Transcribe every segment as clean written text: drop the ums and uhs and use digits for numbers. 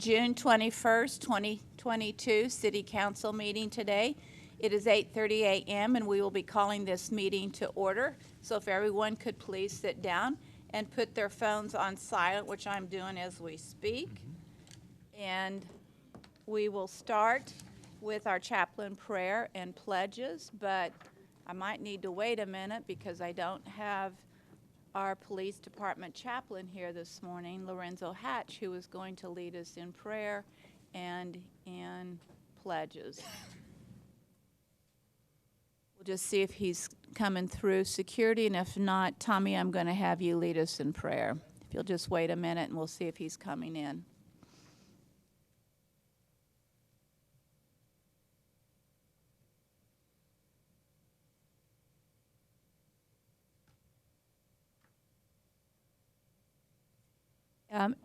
June 21st, 2022 City Council meeting today. It is 8:30 a.m. and we will be calling this meeting to order. So if everyone could please sit down and put their phones on silent, which I'm doing as we speak. And we will start with our chaplain prayer and pledges, but I might need to wait a minute because I don't have our police department chaplain here this morning, Lorenzo Hatch, who is going to lead us in prayer and in pledges. We'll just see if he's coming through security, and if not, Tommy, I'm going to have you lead us in prayer. If you'll just wait a minute, and we'll see if he's coming in.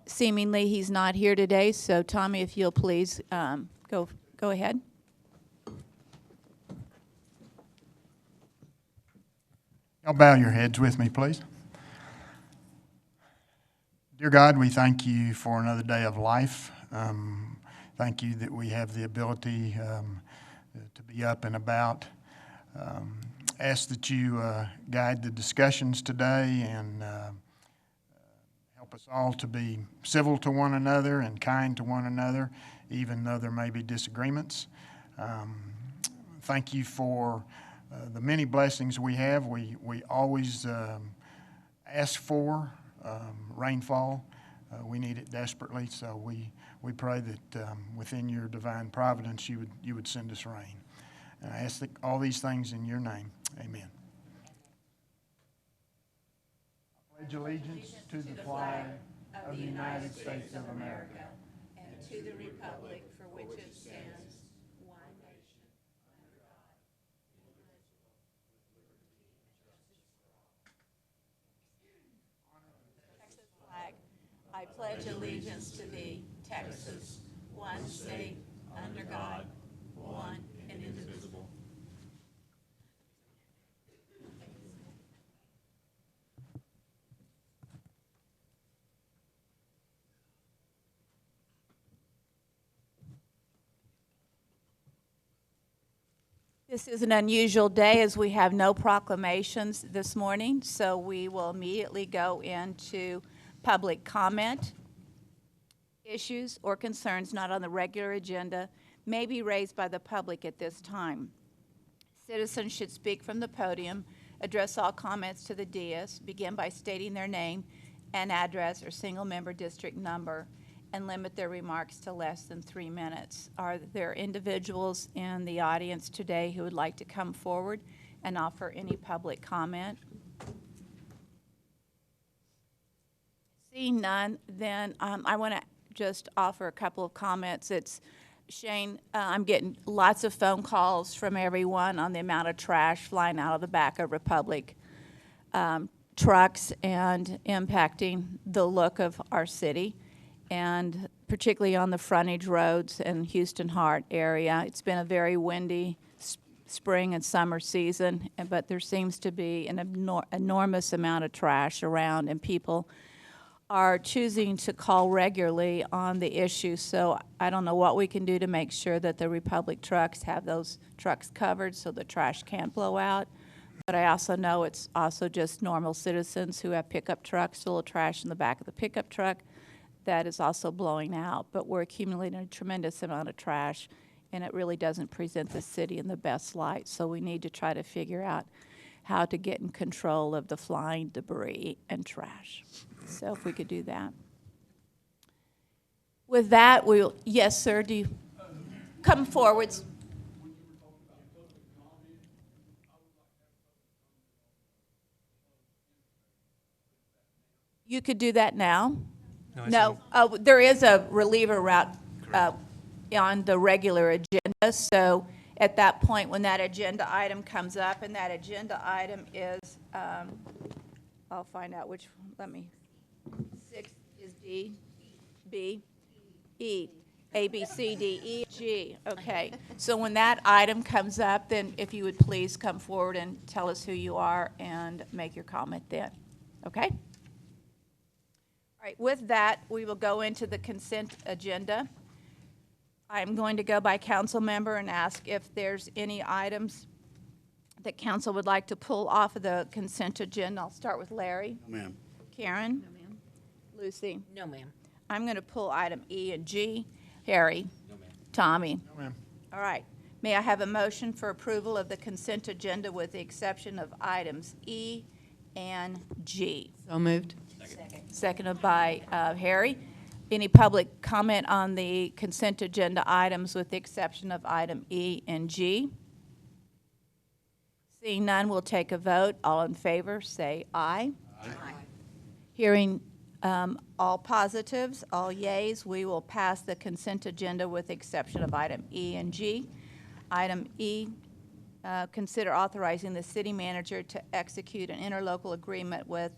Seemingly he's not here today, so Tommy, if you'll please go ahead. Y'all bow your heads with me, please. Dear God, we thank you for another day of life. Thank you that we have the ability to be up and about. Ask that you guide the discussions today and help us all to be civil to one another and kind to one another, even though there may be disagreements. Thank you for the many blessings we have. We always ask for rainfall. We need it desperately, so we pray that within your divine providence you would send us rain. And I ask all these things in your name. Amen. I pledge allegiance to the flag of the United States of America and to the republic for which it stands, one nation, under God, indivisible, with liberty and justice for all. Texas flag, I pledge allegiance to thee, Texas, one state, under God, one and indivisible. This is an unusual day as we have no proclamations this morning, so we will immediately go into public comment. Issues or concerns not on the regular agenda may be raised by the public at this time. Citizens should speak from the podium, address all comments to the dais, begin by stating their name and address or single-member district number, and limit their remarks to less than 3 minutes. Are there individuals in the audience today who would like to come forward and offer any public comment? Seeing none, then I want to just offer a couple of comments. It's Shane, I'm getting lots of phone calls from everyone on the amount of trash flying out of the back of Republic trucks and impacting the look of our city, and particularly on the frontage roads in Houston Hart area. It's been a very windy spring and summer season, but there seems to be an enormous amount of trash around, and people are choosing to call regularly on the issue. So I don't know what we can do to make sure that the Republic trucks have those trucks covered so the trash can't blow out. But I also know it's also just normal citizens who have pickup trucks full of trash in the back of the pickup truck that is also blowing out. But we're accumulating a tremendous amount of trash, and it really doesn't present the city in the best light. So we need to try to figure out how to get in control of the flying debris and trash. So if we could do that. With that, we'll, yes, sir, do you come forwards? You could do that now. No, there is a reliever route on the regular agenda. So at that point, when that agenda item comes up, and that agenda item is, I'll find out which, let me, 6 is D, B, E, A, B, C, D, E, G. Okay, so when that item comes up, then if you would please come forward and tell us who you are and make your comment then. Okay? All right, with that, we will go into the consent agenda. I'm going to go by council member and ask if there's any items that council would like to pull off of the consent agenda. I'll start with Larry. No, ma'am. Karen? No, ma'am. Lucy? No, ma'am. I'm going to pull item E and G. Harry? No, ma'am. Tommy? No, ma'am. All right. May I have a motion for approval of the consent agenda with the exception of items E and G? So moved. Seconded by Harry. Any public comment on the consent agenda items with the exception of item E and G? Seeing none, we'll take a vote. All in favor, say aye. Aye. Hearing all positives, all yays, we will pass the consent agenda with the exception of item E and G. Item E, consider authorizing the city manager to execute an interlocal agreement with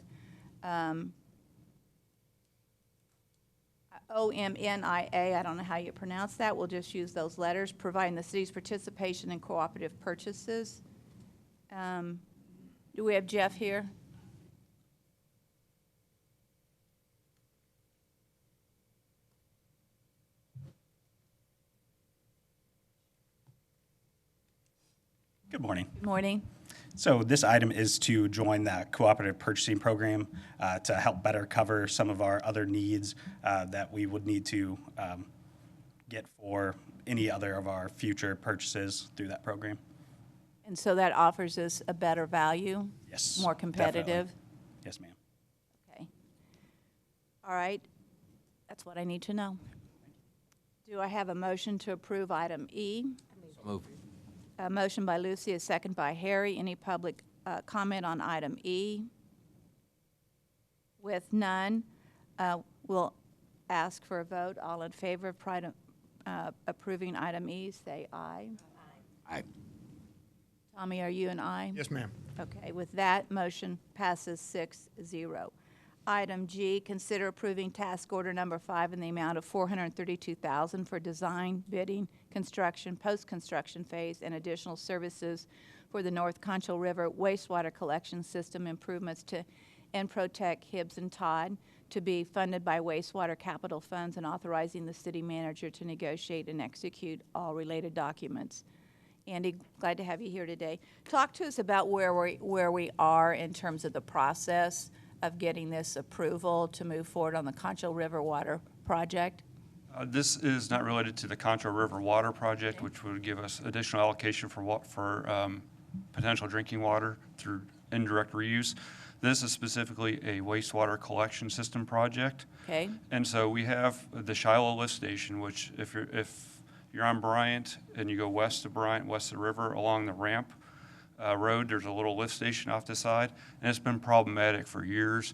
OMNIA, I don't know how you pronounce that, we'll just use those letters, providing the city's participation in cooperative purchases. Do we have Jeff here? Good morning. Good morning. So this item is to join the cooperative purchasing program to help better cover some of our other needs that we would need to get for any other of our future purchases through that program. And so that offers us a better value? Yes. More competitive? Definitely. Yes, ma'am. Okay. All right. That's what I need to know. Do I have a motion to approve item E? So move. A motion by Lucy, a second by Harry. Any public comment on item E? With none, we'll ask for a vote. All in favor of approving item E, say aye. Aye. Tommy, are you an aye? Yes, ma'am. Okay, with that, motion passes 6-0. Item G, consider approving task order number 5 in the amount of $432,000 for design, bidding, construction, post-construction phase, and additional services for the North Concho River wastewater collection system improvements to Enprotec, Hibbs, and Todd to be funded by wastewater capital funds, and authorizing the city manager to negotiate and execute all related documents. Andy, glad to have you here today. Talk to us about where we are in terms of the process of getting this approval to move forward on the Concho River water project. This is not related to the Concho River Water Project, which would give us additional allocation for potential drinking water through indirect reuse. This is specifically a wastewater collection system project. Okay. And so we have the Shiloh lift station, which if you're on Bryant and you go west of Bryant, west of the river, along the ramp road, there's a little lift station off the side, and it's been problematic for years.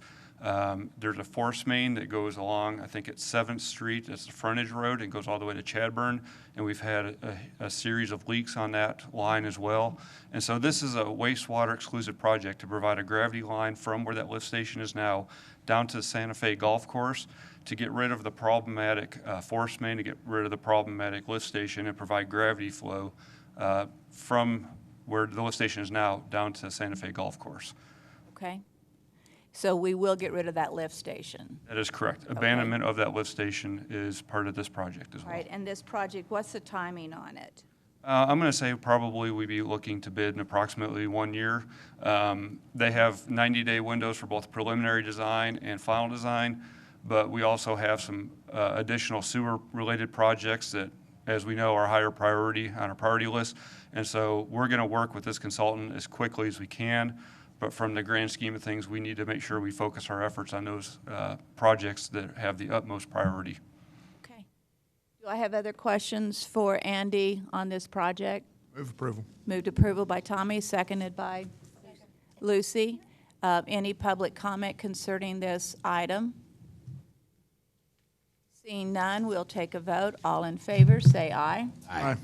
There's a force main that goes along, I think it's 7th Street, it's the frontage road, and goes all the way to Chadburn, and we've had a series of leaks on that line as well. And so this is a wastewater exclusive project to provide a gravity line from where that lift station is now down to the Santa Fe Golf Course to get rid of the problematic force main, to get rid of the problematic lift station, and provide gravity flow from where the lift station is now down to Santa Fe Golf Course. Okay. So we will get rid of that lift station. That is correct. Abandonment of that lift station is part of this project as All well. right, and this project, what's the timing on it? I'm going to say probably we'd be looking to bid in approximately 1 year. They have 90-day windows for both preliminary design and final design, but we also have some additional sewer-related projects that, as we know, are higher priority on our priority list. And so we're going to work with this consultant as quickly as we can. But from the grand scheme of things, we need to make sure we focus our efforts on those projects that have the utmost priority. Okay. Do I have other questions for Andy on this project? Move approval. Moved approval by Tommy, seconded by Lucy. Any public comment concerning this item? Seeing none, we'll take a vote. All in favor, say aye. Aye.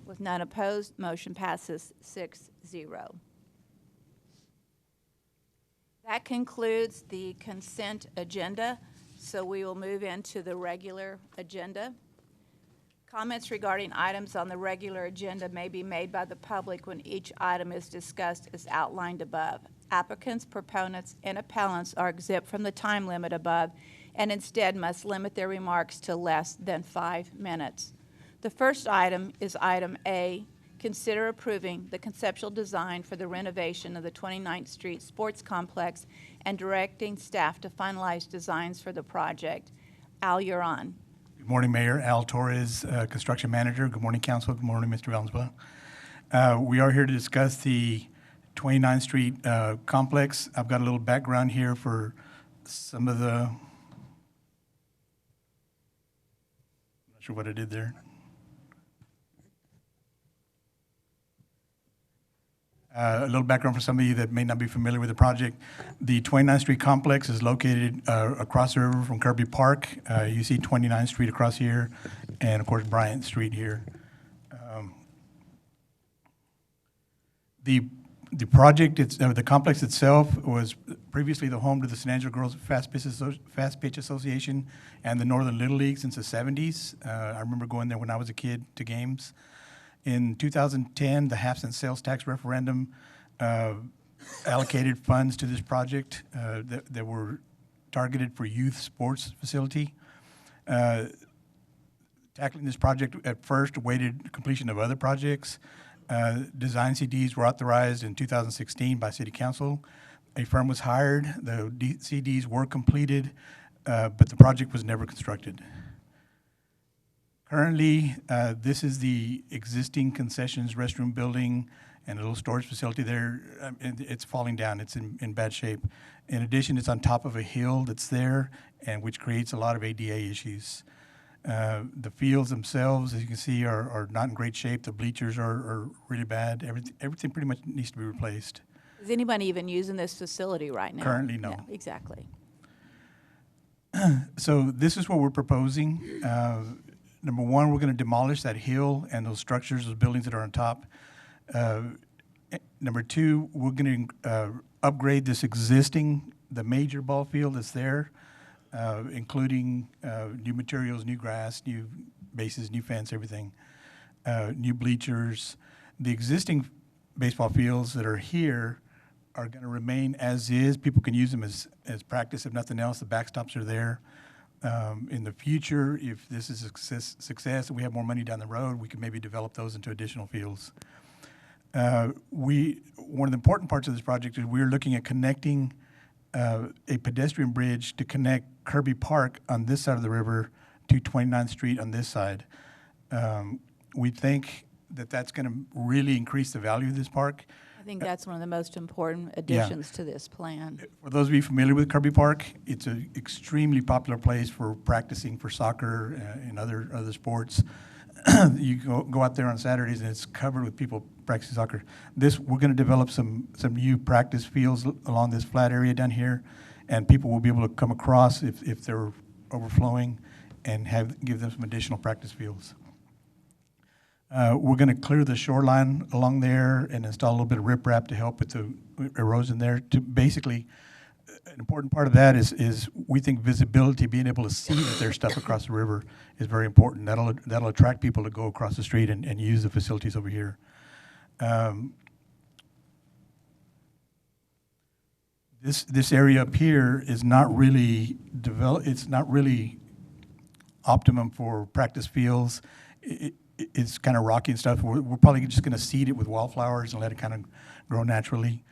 With none opposed, motion passes 6-0. That concludes the consent agenda, so we will move into the regular agenda. Comments regarding items on the regular agenda may be made by the public when each item is discussed as outlined above. Applicants, proponents, and appellants are exempt from the time limit above and instead must limit their remarks to less than 5 minutes. The first item is item A, consider approving the conceptual design for the renovation of the 29th Street Sports Complex and directing staff to finalize designs for the project. Al, you're on. Good morning, Mayor. Al Torres, Construction Manager. Good morning, Council. Good morning, Mr. Valenzuela. We are here to discuss the 29th Street complex. I've got a little background here for some of the, I'm not sure what I did there. A little background for some of you that may not be familiar with the project. The 29th Street complex is located across the river from Kirby Park. You see 29th Street across here, and of course Bryant Street here. The project, the complex itself was previously the home to the San Angelo Girls Fast Pitch Association and the Northern Little League since the 70s. I remember going there when I was a kid to games. In 2010, the half-cent sales tax referendum allocated funds to this project that were targeted for youth sports facility. Tackling this project at first awaited completion of other projects. Design CDs were authorized in 2016 by City Council. A firm was hired. The CDs were completed, but the project was never constructed. Currently, this is the existing concessions restroom building and a little storage facility there. It's falling down. It's in bad shape. In addition, it's on top of a hill that's there, and which creates a lot of ADA issues. The fields themselves, as you can see, are not in great shape. The bleachers are really bad. Everything pretty much needs to be replaced. Is anybody even using this facility right now? Currently, no. Yeah, exactly. So this is what we're proposing. Number one, we're going to demolish that hill and those structures, those buildings that are on top. Number two, we're going to upgrade this the major ball field that's there, including new materials, new grass, new bases, new fence, everything, new bleachers. The existing baseball fields that are here are going to remain as is. People can use them as practice, if nothing else. The backstops are there. In the future, if this is a success and we have more money down the road, we can maybe develop those into additional fields. One of the important parts of this project is we're looking at connecting a pedestrian bridge to connect Kirby Park on this side of the river to 29th Street on this side. We think that that's going to really increase the value of this park. I think that's one of the most important additions to this plan. For those of you familiar with Kirby Park, it's an extremely popular place for practicing for soccer and other sports. You go out there on Saturdays and it's covered with people practicing soccer. We're going to develop some new practice fields along this flat area down here, and people will be able to come across if they're overflowing and give them some additional practice fields. We're going to clear the shoreline along there and install a little bit of riprap to help with the erosion there. To basically, an important part of that is we think visibility, being able to see that there's stuff across the river, is very important. That'll attract people to go across the street and use the facilities over here. This area up here is not really developed. It's not really optimum for practice fields. It's kind of rocky and stuff. We're probably just going to seed it with wildflowers and let it kind of grow naturally.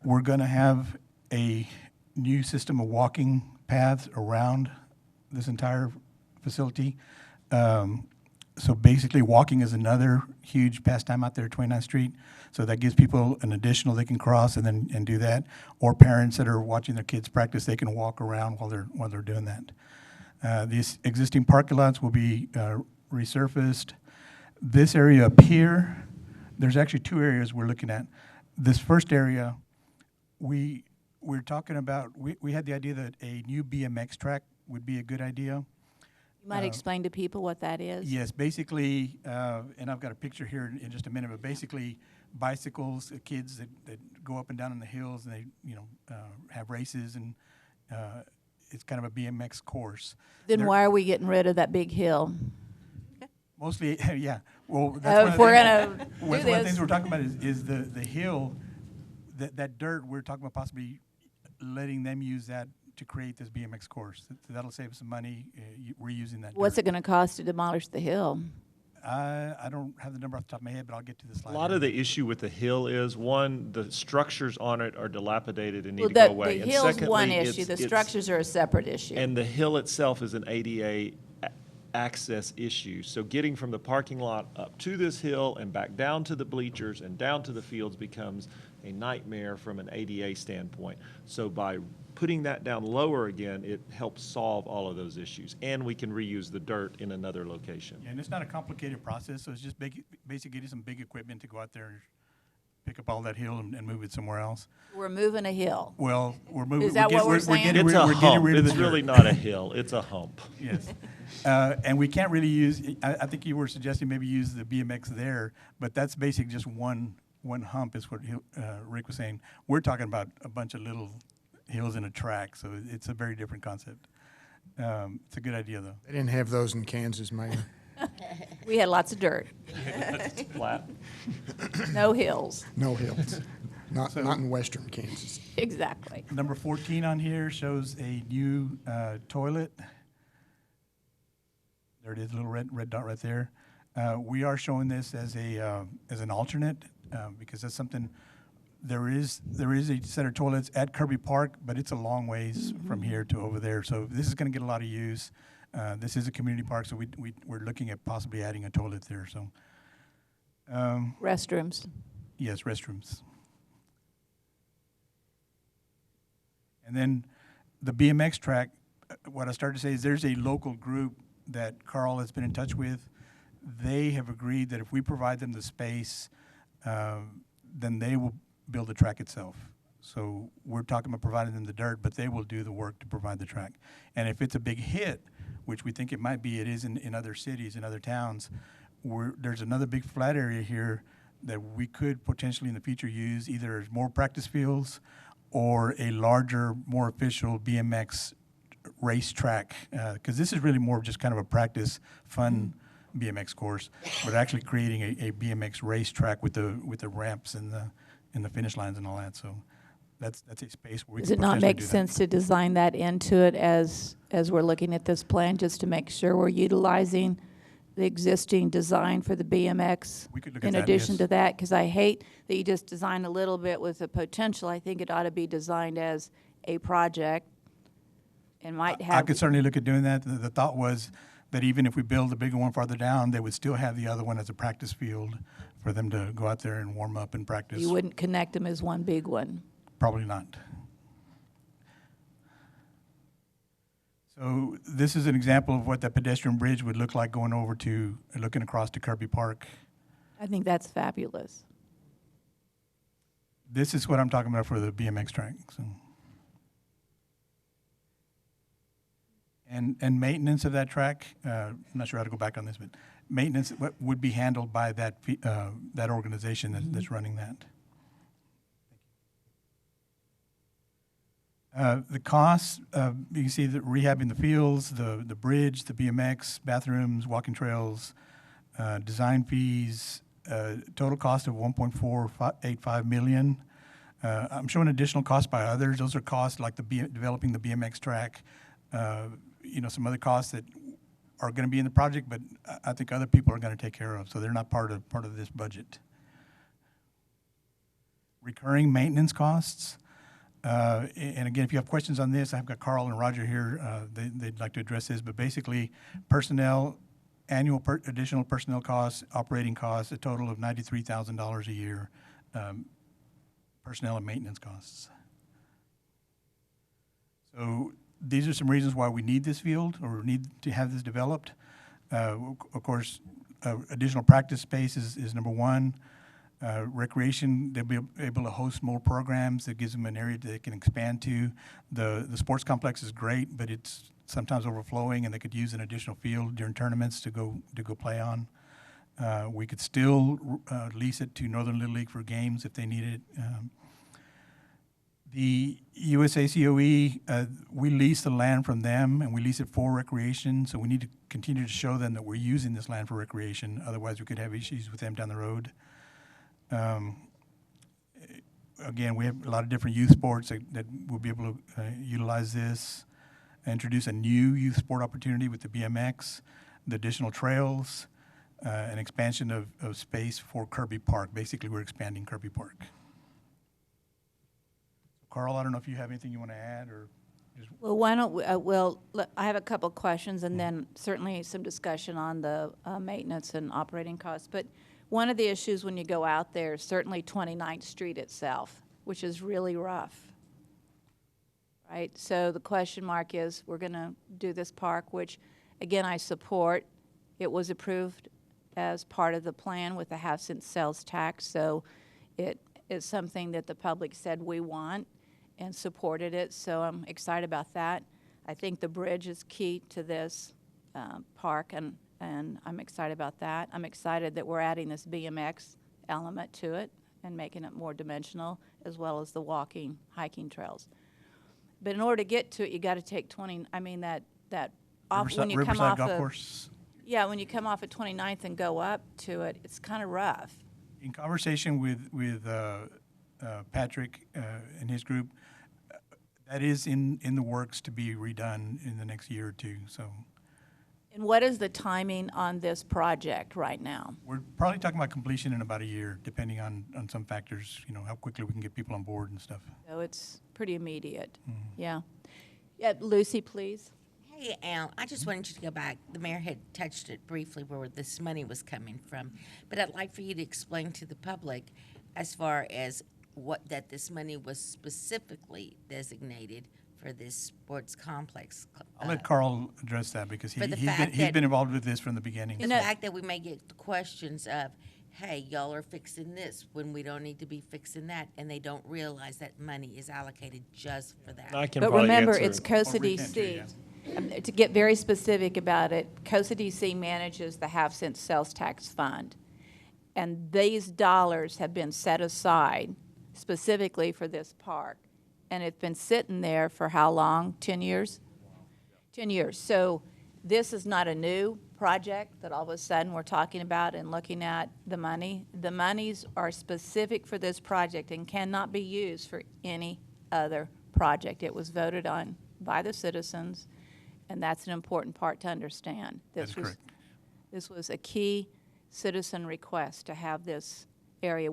We're going to have a new system of walking paths around this entire facility. So basically, walking is another huge pastime out there at 29th Street. So that gives people an additional they can cross and do that. Or parents that are watching their kids practice, they can walk around while they're doing that. These existing parking lots will be resurfaced. This area up here, there's actually two areas we're looking at. This first area, we're talking about, we had the idea that a new BMX track would be a good idea. You might explain to people what that is? Yes, basically, and I've got a picture here in just a minute, but basically bicycles, kids that go up and down in the hills and they, have races, and it's kind of a BMX course. Then why are we getting rid of that big hill? Mostly, yeah. Well, that's if we're going to do one of the things this. we're talking about is the hill, that dirt. We're talking about possibly letting them use that to create this BMX course. That'll save some money, reusing that What's dirt. it gonna cost to demolish the hill? I don't have the number off the top of my head, but I'll get to the slide. A lot here. of the issue with the hill is, one, the structures on it are dilapidated and need Well, to go the away. And hill's one secondly, issue, the structures are a separate issue. And the hill itself is an ADA access issue. So getting from the parking lot up to this hill and back down to the bleachers and down to the fields becomes a nightmare from an ADA standpoint. So by putting that down lower again, it helps solve all of those issues. And we can reuse the dirt in another location. Yeah, and it's not a complicated process, so it's just basically getting some big equipment to go out there and pick up all that hill and move it somewhere else. We're moving a hill. Well, we're moving. Is that what we're saying? Getting It's a we're getting hump. rid of the It's dirt. really not a hill. It's a hump. Yes. And we can't really use, I think you were suggesting maybe use the BMX there, but that's basically just one hump is what Rick was saying. We're talking about a bunch of little hills in a track, so it's a very different concept. It's a good idea, though. They didn't have those in Kansas, Mayor. We had lots of dirt, Flat. no hills. No hills. Not in western Kansas. Exactly. Number 14 on here shows a new toilet. There it is, a little red dot right there. We are showing this as an alternate because that's something. There is a set of toilets at Kirby Park, but it's a long ways from here to over there. So this is going to get a lot of use. This is a community park, so we're looking at possibly adding a toilet there. So Restrooms. yes, restrooms. And then the BMX track, what I started to say is there's a local group that Carl has been in touch with. They have agreed that if we provide them the space, then they will build the track itself. So we're talking about providing them the dirt, but they will do the work to provide the track. And if it's a big hit, which we think it might be, it is in other cities, in other towns, there's another big flat area here that we could potentially in the future use either as more practice fields or a larger, more official BMX race track. Because this is really more of just kind of a practice, fun BMX course, but actually creating a BMX race track with the ramps and the finish lines and all that. So that's a space where we Does can it not potentially make do that. sense to design that into it as we're looking at this plan, just to make sure we're utilizing the existing design for the BMX? We could look at in that, addition yes. to that, because I hate that you just design a little bit with the potential. I think it ought to be designed as a project and might I have. could certainly look at doing that. The thought was that even if we build the bigger one farther down, they would still have the other one as a practice field for them to go out there and warm up and practice. You wouldn't connect them as one big one. Probably not. So this is an example of what that pedestrian bridge would look like going over to, looking across to Kirby Park. I think that's fabulous. This is what I'm talking about for the BMX track. So. And maintenance of that track, I'm not sure how to go back on this, but maintenance would be handled by that organization that's running that. The costs, you can see that rehabbing the fields, the bridge, the BMX, bathrooms, walking trails, design fees, total cost of $1.485 million. I'm showing additional costs by others. Those are costs like developing the BMX track, some other costs that are going to be in the project, but I think other people are going to take care of, so they're not part of this budget. Recurring maintenance costs. And again, if you have questions on this, I've got Carl and Roger here. They'd like to address this, but basically, personnel, annual additional personnel costs, operating costs, a total of $93,000 a year, personnel and maintenance costs. So these are some reasons why we need this field or need to have this developed. Of course, additional practice space is number one. Recreation, they'll be able to host more programs. That gives them an area that they can expand to. The sports complex is great, but it's sometimes overflowing, and they could use an additional field during tournaments to go play on. We could still lease it to Northern Little League for games if they need it. The USACOE, we lease the land from them, and we lease it for recreation, so we need to continue to show them that we're using this land for recreation. Otherwise, we could have issues with them down the road. again, we have a lot of different youth sports that will be able to utilize this. Introduce a new youth sport opportunity with the BMX, the additional trails, an expansion of space for Kirby Park. Basically, we're expanding Kirby Park. Carl, I don't know if you have anything you want to add or just. Well, why don't we, I have a couple of questions and then certainly some discussion on the maintenance and operating costs. But one of the issues when you go out there is certainly 29th Street itself, which is really rough. Right? So the question mark is, we're going to do this park, which, again, I support. It was approved as part of the plan with the half-cent sales tax, so it is something that the public said we want and supported it, so I'm excited about that. I think the bridge is key to this park, and I'm excited about that. I'm excited that we're adding this BMX element to it and making it more dimensional, as well as the walking, hiking trails. But in order to get to it, you got to take 20. I mean that off when you come Riverside off Golf of Course. yeah, when you come off at 29th and go up to it, it's kind of rough. In conversation with Patrick and his group, that is in the works to be redone in the next year or two. So And what is the timing on this project right now? we're probably talking about completion in about a year, depending on some factors. You know, how quickly we can get people on board and stuff. So it's pretty immediate. Yeah. Yeah, Lucy, please. Hey, Al, I just wanted you to go back. The mayor had touched it briefly where this money was coming from, but I'd like for you to explain to the public as far as that this money was specifically designated for this sports complex. I'll let Carl address that because for the he's fact been that- involved with this from the beginning. The fact that we may get the questions of, hey, y'all are fixing this when we don't need to be fixing that, and they don't realize that money is allocated just for that. I can But probably remember, answer. it's COSA Or retention, DC. To get very specific about it, COSA DC manages the half-cent sales tax fund. And these dollars have been set aside specifically for this park. And it's been sitting there for how long? 10 years? 10 years. So this is not a new project that all of a sudden we're talking about and looking at the money. The monies are specific for this project and cannot be used for any other project. It was voted on by the citizens, and that's an important part to understand. That's correct. This was a key citizen request to have this area.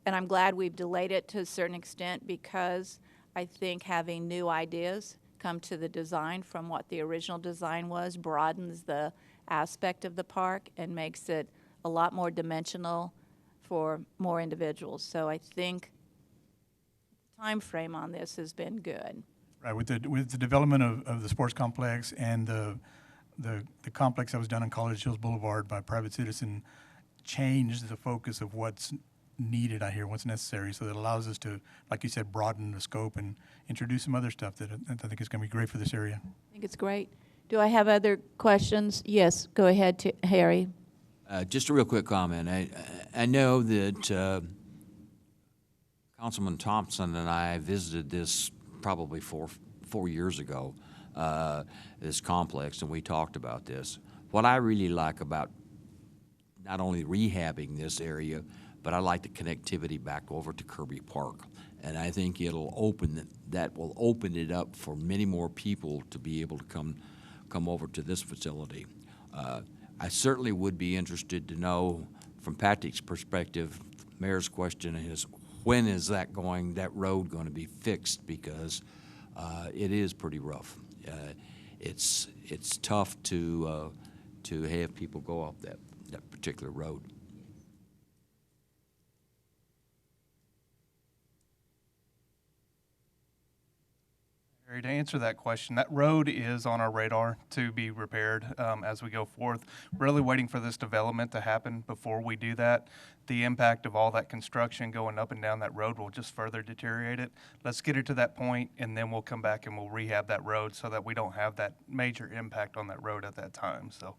And I'm glad we've delayed it to a certain extent because I think having new ideas come to the design from what the original design was broadens the aspect of the park and makes it a lot more dimensional for more individuals. So I think the time frame on this has been good. Right, with the development of the sports complex and the complex that was done on College Hills Boulevard by private citizen changed the focus of what's needed out here, what's necessary, so that allows us to, like you said, broaden the scope and introduce some other stuff that I think is going to be great for this area. I think it's great. Do I have other questions? Yes, go ahead, Harry. Just a real quick comment. I know that Councilman Thompson and I visited this probably four years ago, this complex, and we talked about this. What I really like about not only rehabbing this area, but I like the connectivity back over to Kirby Park. And I think that will open it up for many more people to be able to come over to this facility. I certainly would be interested to know, from Patrick's perspective, Mayor's question is, when is that road going to be fixed? Because it is pretty rough. It's tough to have people go up that particular road. Harry, to answer that question, that road is on our radar to be repaired as we go forth. Really waiting for this development to happen before we do that. The impact of all that construction going up and down that road will just further deteriorate it. Let's get it to that point, and then we'll come back and we'll rehab that road so that we don't have that major impact on that road at that time. So,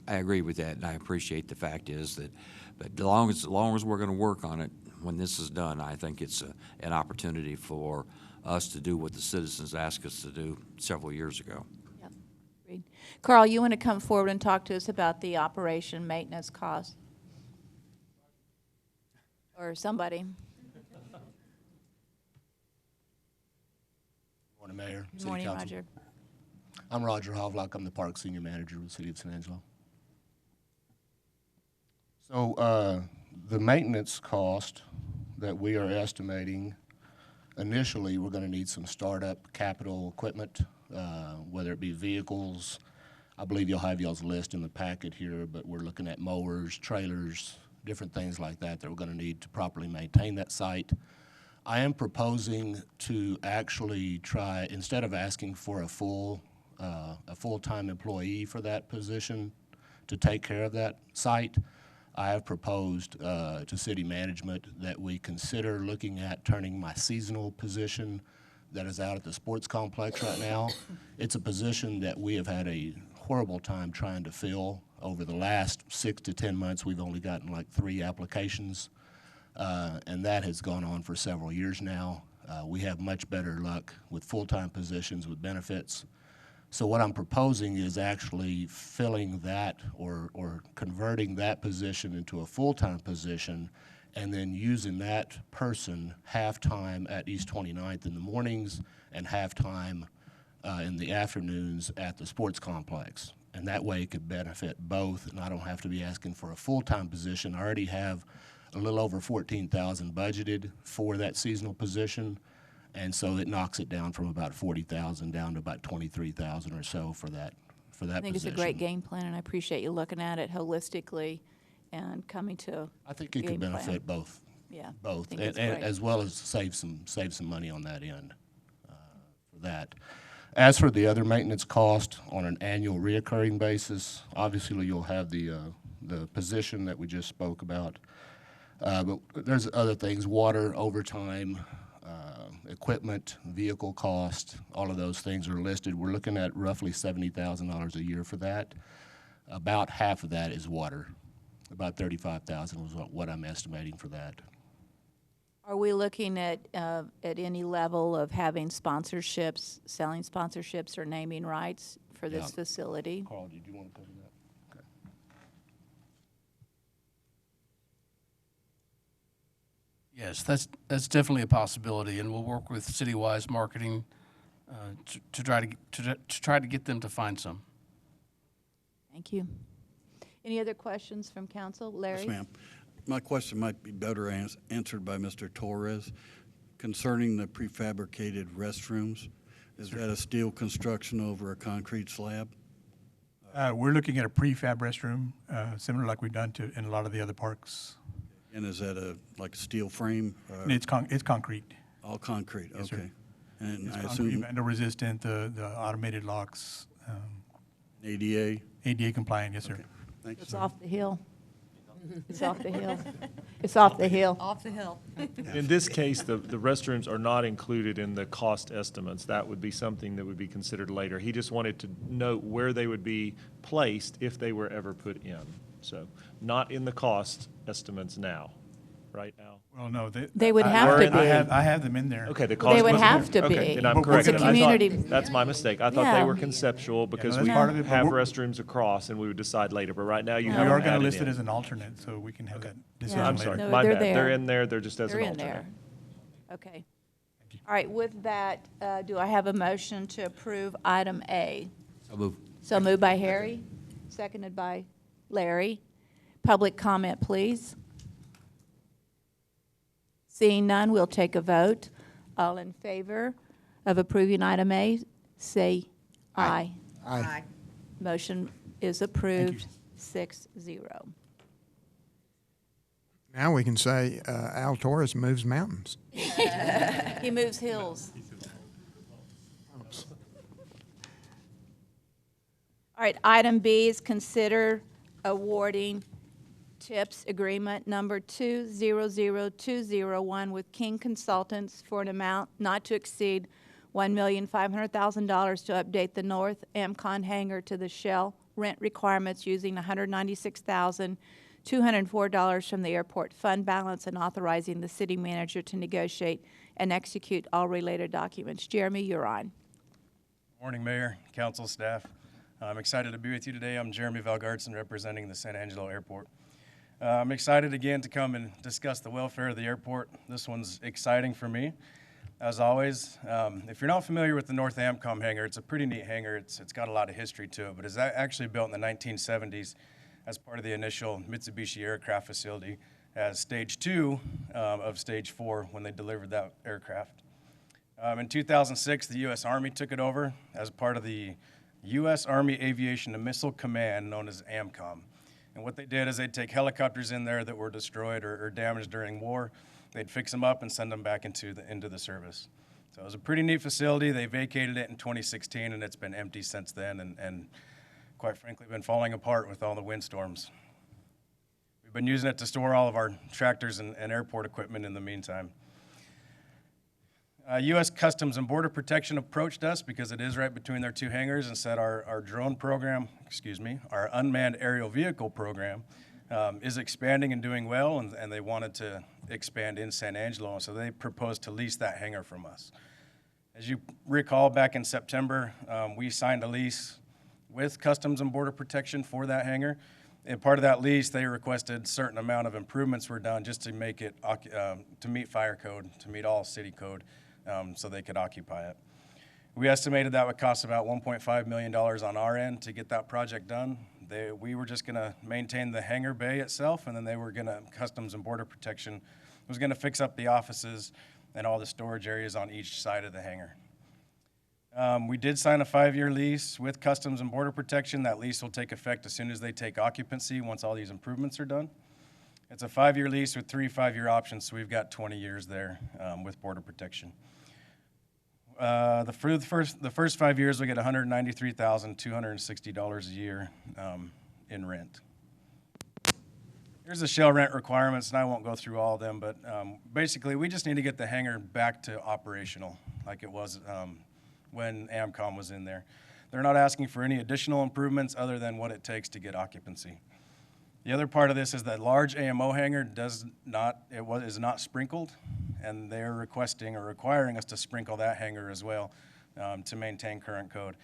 I agree with that, and I appreciate the fact is that, but as long as we're going to work on it, when this is done, I think it's an opportunity for us to do what the citizens asked us to do several years ago. Yep. Agreed. Carl, you want to come forward and talk to us about the operation maintenance costs? Or somebody? Morning, Mayor. Good City morning, Council. Roger. I'm Roger Hovlock. I'm the Park Senior Manager with the City of San Angelo. So the maintenance cost that we are estimating, initially, we're going to need some startup capital equipment, whether it be vehicles. I believe you'll have y'all's list in the packet here, but we're looking at mowers, trailers, different things like that we're going to need to properly maintain that site. I am proposing to actually try, instead of asking for a full-time employee for that position to take care of that site, I have proposed to city management that we consider looking at turning my seasonal position that is out at the sports complex right now. It's a position that we have had a horrible time trying to fill. Over the last 6 to 10 months, we've only gotten like 3 applications, and that has gone on for several years now. We have much better luck with full-time positions with benefits. So what I'm proposing is actually filling that or converting that position into a full-time position and then using that person half-time at East 29th in the mornings and half-time in the afternoons at the sports complex. And that way it could benefit both, and I don't have to be asking for a full-time position. I already have a little over $14,000 budgeted for that seasonal position. And so it knocks it down from about $40,000 down to about $23,000 or so for that position. I think it's a great game plan, and I appreciate you looking at it holistically and coming to I think it could game plan. benefit both. Yeah, I Both, think it's and great. as well as save some money on that end for that. As for the other maintenance cost on an annual reoccurring basis, obviously you'll have the position that we just spoke about. But there's other things: water, overtime, equipment, vehicle cost. All of those things are listed. We're looking at roughly $70,000 a year for that. About half of that is water. About $35,000 was what I'm estimating for that. Are we looking at any level of having sponsorships, selling sponsorships or naming rights for this Yeah. facility? Carl, did you want to cover that? Okay. Yes, that's definitely a possibility, and we'll work with Citywise Marketing to try to get them to find some. Thank you. Any other questions from council? Larry? Yes, ma'am. My question might be better answered by Mr. Torres concerning the prefabricated restrooms. Is that a steel construction over a concrete slab? We're looking at a prefab restroom, similar like we've done in a lot of the other parks. And is that like a steel frame? And it's concrete. All concrete, Yes, sir. okay. And It's I concrete, assume vandal resistant, the automated locks, ADA? ADA compliant, yes, sir. Okay. Thank you, It's sir. off the hill. It's off the hill. It's off the hill. Off the hill. In this case, the restrooms are not included in the cost estimates. That would be something that would be considered later. He just wanted to note where they would be placed if they were ever put in. So not in the cost estimates now, right now. Well, no, They would have to be. I have them in there. Okay, the cost. They would wasn't have there. to Okay, be. then I'm But we're correct. gonna- I thought- Community- That's my mistake. I thought Yeah. they were conceptual because that's we part of it, but have we're- restrooms across and we would decide later. But right now you We have are them going to added list it in. as an alternate, so we can have that Yeah. decision I'm later. sorry, No, my they're bad. They're there. in there, they're just as They're an in alternate. there. Okay. All right, with that, do I have a motion to approve item A? So move. So moved by Harry, seconded by Larry. Public comment, please. Seeing none, we'll take a vote. All in favor of approving item A, say aye. Aye. Motion is approved, 6-0. Now we can say Al Torres moves mountains. He moves hills. All right, item B is consider awarding TIPS agreement number 200201 with King Consultants for an amount not to exceed $1,500,000 to update the North Amcon hangar to the Shell rent requirements using $196,204 from the airport fund balance and authorizing the city manager to negotiate and execute all related documents. Jeremy, you're on. Morning, Mayor, council, staff. I'm excited to be with you today. I'm Jeremy Valgartson, representing the San Angelo Airport. I'm excited again to come and discuss the welfare of the airport. This one's exciting for me. as always. If you're not familiar with the North Amcom hangar, it's a pretty neat hangar. It's got a lot of history to it, but it's actually built in the 1970s as part of the initial Mitsubishi aircraft facility as stage 2 of stage 4 when they delivered that aircraft. In 2006, the U.S. Army took it over as part of the U.S. Army Aviation and Missile Command, known as AMCOM. And what they did is they'd take helicopters in there that were destroyed or damaged during war. They'd fix them up and send them back into the service. So it was a pretty neat facility. They vacated it in 2016, and it's been empty since then, and quite frankly, been falling apart with all the windstorms. We've been using it to store all of our tractors and airport equipment in the meantime. U.S. Customs and Border Protection approached us because it is right between their 2 hangars and said our drone program, our unmanned aerial vehicle program is expanding and doing well, and they wanted to expand in San Angelo, so they proposed to lease that hangar from us. As you recall, back in September, we signed a lease with Customs and Border Protection for that hangar. And part of that lease, they requested a certain amount of improvements were done just to make it, to meet fire code, to meet all city code, so they could occupy it. We estimated that would cost about $1.5 million on our end to get that project done. We were just gonna maintain the hangar bay itself, and then they were gonna, Customs and Border Protection was gonna fix up the offices and all the storage areas on each side of the hangar. We did sign a 5-year lease with Customs and Border Protection. That lease will take effect as soon as they take occupancy, once all these improvements are done. It's a 5-year lease with 3 5-year options, so we've got 20 years there with Border Protection. The first 5 years, we get $193,260 a year in rent. Here's the shell rent requirements, and I won't go through all of them, but basically, we just need to get the hangar back to operational like it was when AMCOM was in there. They're not asking for any additional improvements other than what it takes to get occupancy. The other part of this is that large AMO hangar is not sprinkled, and they're requesting or requiring us to sprinkle that hangar as well to maintain current code.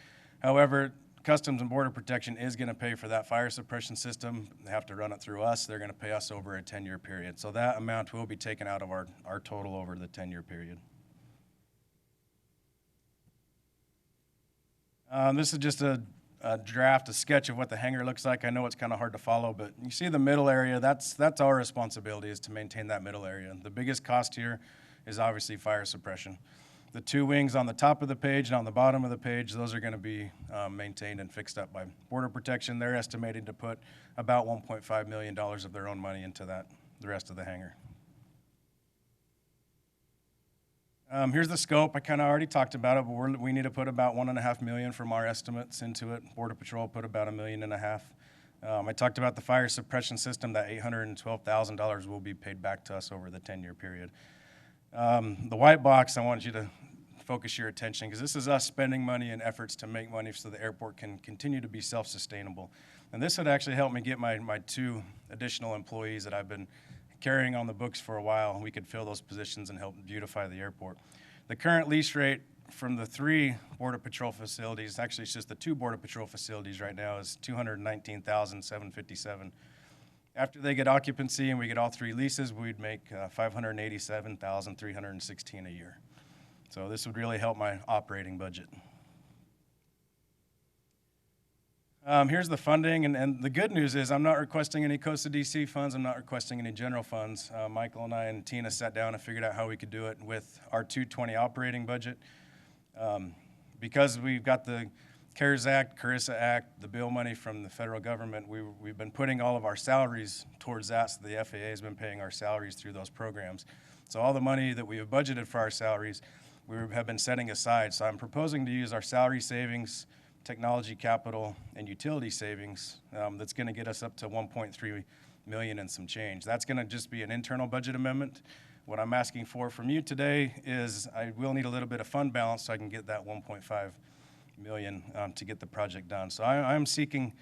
However, Customs and Border Protection is going to pay for that fire suppression system. They have to run it through us. They're going to pay us over a 10-year period. So that amount will be taken out of our total over the 10-year period. This is just a draft, a sketch of what the hangar looks like. I know it's kind of hard to follow, but you see the middle area, that's our responsibility, is to maintain that middle area. The biggest cost here is obviously fire suppression. The 2 wings on the top of the page and on the bottom of the page, those are going to be maintained and fixed up by Border Protection. They're estimating to put about $1.5 million of their own money into that, the rest of the hangar. Here's the scope. I kind of already talked about it, but we need to put about $1.5 million from our estimates into it. Border Patrol put about $1.5 million. I talked about the fire suppression system. That $812,000 will be paid back to us over the 10-year period. The white box, I want you to focus your attention, because this is us spending money and efforts to make money so the airport can continue to be self-sustainable. And this would actually help me get my 2 additional employees that I've been carrying on the books for a while. We could fill those positions and help beautify the airport. The current lease rate from the 3 Border Patrol facilities, actually it's just the 2 Border Patrol facilities right now, is $219,757. After they get occupancy and we get all 3 leases, we'd make $587,316 a year. So this would really help my operating budget. Here's the funding, and the good news is I'm not requesting any Costa DC funds. I'm not requesting any general funds. Michael and I and Tina sat down and figured out how we could do it with our 220 operating budget. Because we've got the CARES Act, CARISA Act, the bill money from the federal government, we've been putting all of our salaries towards that, so the FAA has been paying our salaries through those programs. So all the money that we have budgeted for our salaries, we have been setting aside. So I'm proposing to use our salary savings, technology capital, and utility savings. That's going to get us up to $1.3 million and some change. That's going to just be an internal budget amendment. What I'm asking for from you today is I will need a little bit of fund balance so I can get that $1.5 million to get the project done. So I'm seeking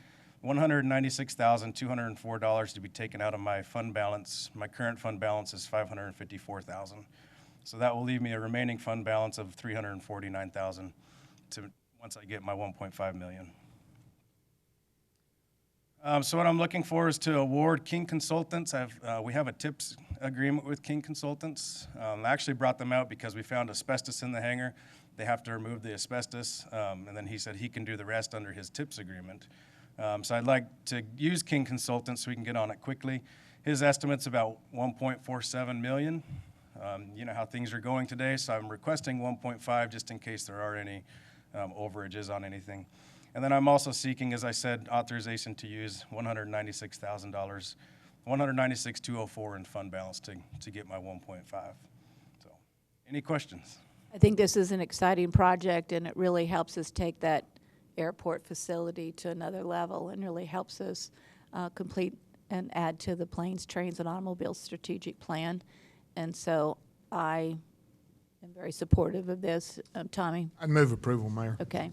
$196,204 to be taken out of my fund balance. My current fund balance is $554,000. So that will leave me a remaining fund balance of $349,000 once I get my $1.5 million. So what I'm looking for is to award King Consultants. We have a TIPS agreement with King Consultants. I actually brought them out because we found asbestos in the hangar. They have to remove the asbestos, and then he said he can do the rest under his TIPS agreement. So I'd like to use King Consultants so we can get on it quickly. His estimate's about 1.47 million. You know how things are going today, so I'm requesting 1.5 just in case there are any overages on anything. And then I'm also seeking, as I said, authorization to use $196,000, $196,204 in fund balance to get my 1.5. So, any questions? I think this is an exciting project, and it really helps us take that airport facility to another level and really helps us complete and add to the Planes, Trains, and Automobiles strategic plan. And so I am very supportive of this. Tommy? I'd move approval, Mayor. Okay.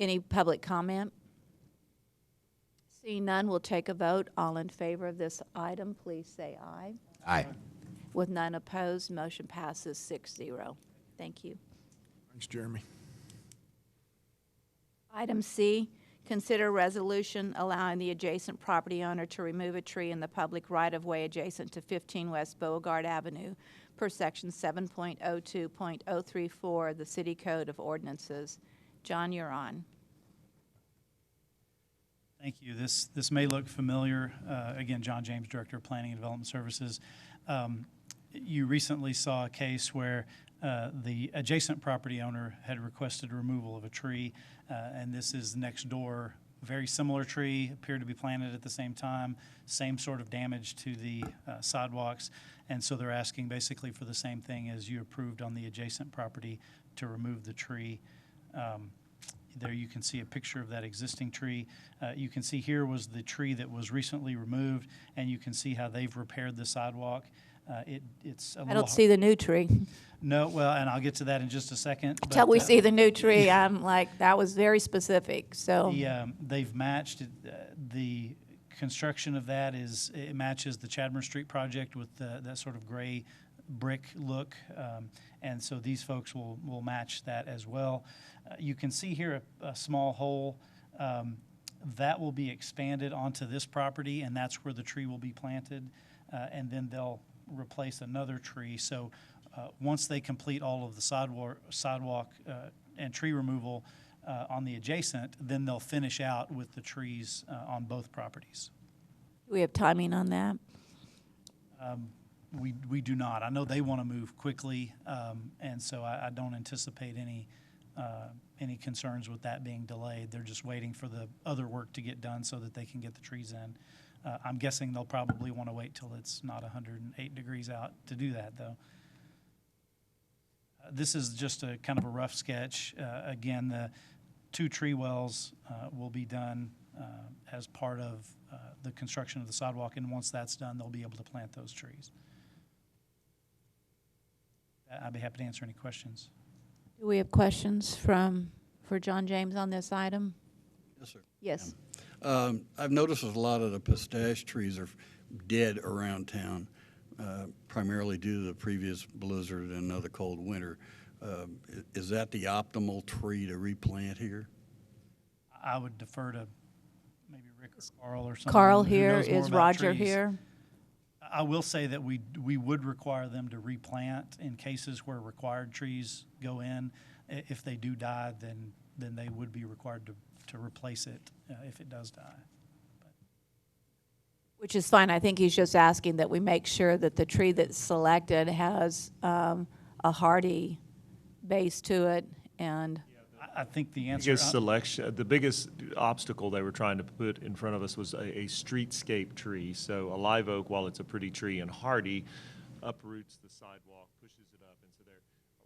Any public comment? Seeing none, we'll take a vote. All in favor of this item, please say aye. Aye. With none opposed, motion passes 6-0. Thank you. Thanks, Jeremy. Item C, consider resolution allowing the adjacent property owner to remove a tree in the public right-of-way adjacent to 15 West Beaugard Avenue per section 7.02.034 of the City Code of Ordinances. John, you're on. Thank you. This may look familiar. Again, John James, Director of Planning and Development Services. You recently saw a case where the adjacent property owner had requested removal of a tree, and this is next door. Very similar tree, appeared to be planted at the same time, same sort of damage to the sidewalks, and so they're asking basically for the same thing as you approved on the adjacent property to remove the tree. There you can see a picture of that existing tree. You can see here was the tree that was recently removed, and you can see how they've repaired the sidewalk. It's a I little don't see the new tree. No, well, and I'll get to that in just a second. Until but, we see the new tree, I'm like, that was very specific, so. They've matched, the construction of that it matches the Chadburn Street project with that sort of gray brick look, and so these folks will match that as well. You can see here a small hole. That will be expanded onto this property, and that's where the tree will be planted, and then they'll replace another tree. So once they complete all of the sidewalk and tree removal on the adjacent, then they'll finish out with the trees on both properties. Do we have timing on that? We do not. I know they want to move quickly, and so I don't anticipate any concerns with that being delayed. They're just waiting for the other work to get done so that they can get the trees in. I'm guessing they'll probably want to wait till it's not 108 degrees out to do that, though. This is just a kind of a rough sketch. Again, the 2 tree wells will be done as part of the construction of the sidewalk, and once that's done, they'll be able to plant those trees. I'd be happy to answer any questions. Do we have questions for John James on this item? Yes, sir. Yes. I've noticed a lot of the pistache trees are dead around town, primarily due to the previous blizzard and another cold winter. Is that the optimal tree to replant here? I would defer to maybe Rick or Carl or something. Carl who here, knows more is about Roger trees. here? I will say that we would require them to replant in cases where required trees go in. If they do die, then they would be required to replace it if it does die. Which is fine. I think he's just asking that we make sure that the tree that's selected has a hardy base to it, and I think the answer. Biggest selection, the biggest obstacle they were trying to put in front of us was a streetscape tree. So a live oak, while it's a pretty tree and hardy, uproots the sidewalk, pushes it up, and so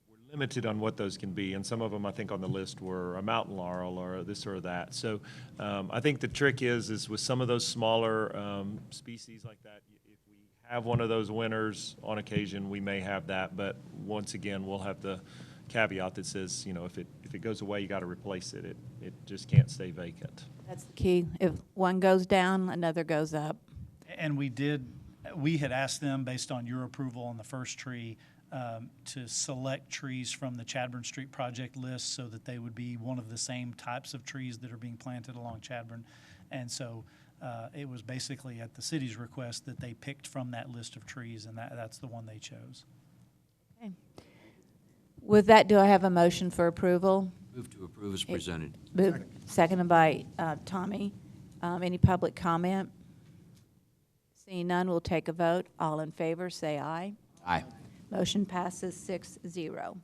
we're limited on what those can be. And some of them, I think, on the list were a mountain laurel or this or that. So I think the trick is with some of those smaller species like that, if we have one of those winners on occasion, we may have that. But once again, we'll have the caveat that says, you know, if it goes away, you got to replace it. It just can't stay vacant. that's the key. If one goes down, another goes up. And we had asked them, based on your approval on the first tree, to select trees from the Chadburn Street project list so that they would be one of the same types of trees that are being planted along Chadburn. And so it was basically at the city's request that they picked from that list of trees, and that's the one they chose. Okay. With that, do I have a motion for approval? Move to approve as presented. Seconded by Tommy. Any public comment? Seeing none, we'll take a vote. All in favor, say aye. Aye. Motion passes 6-0.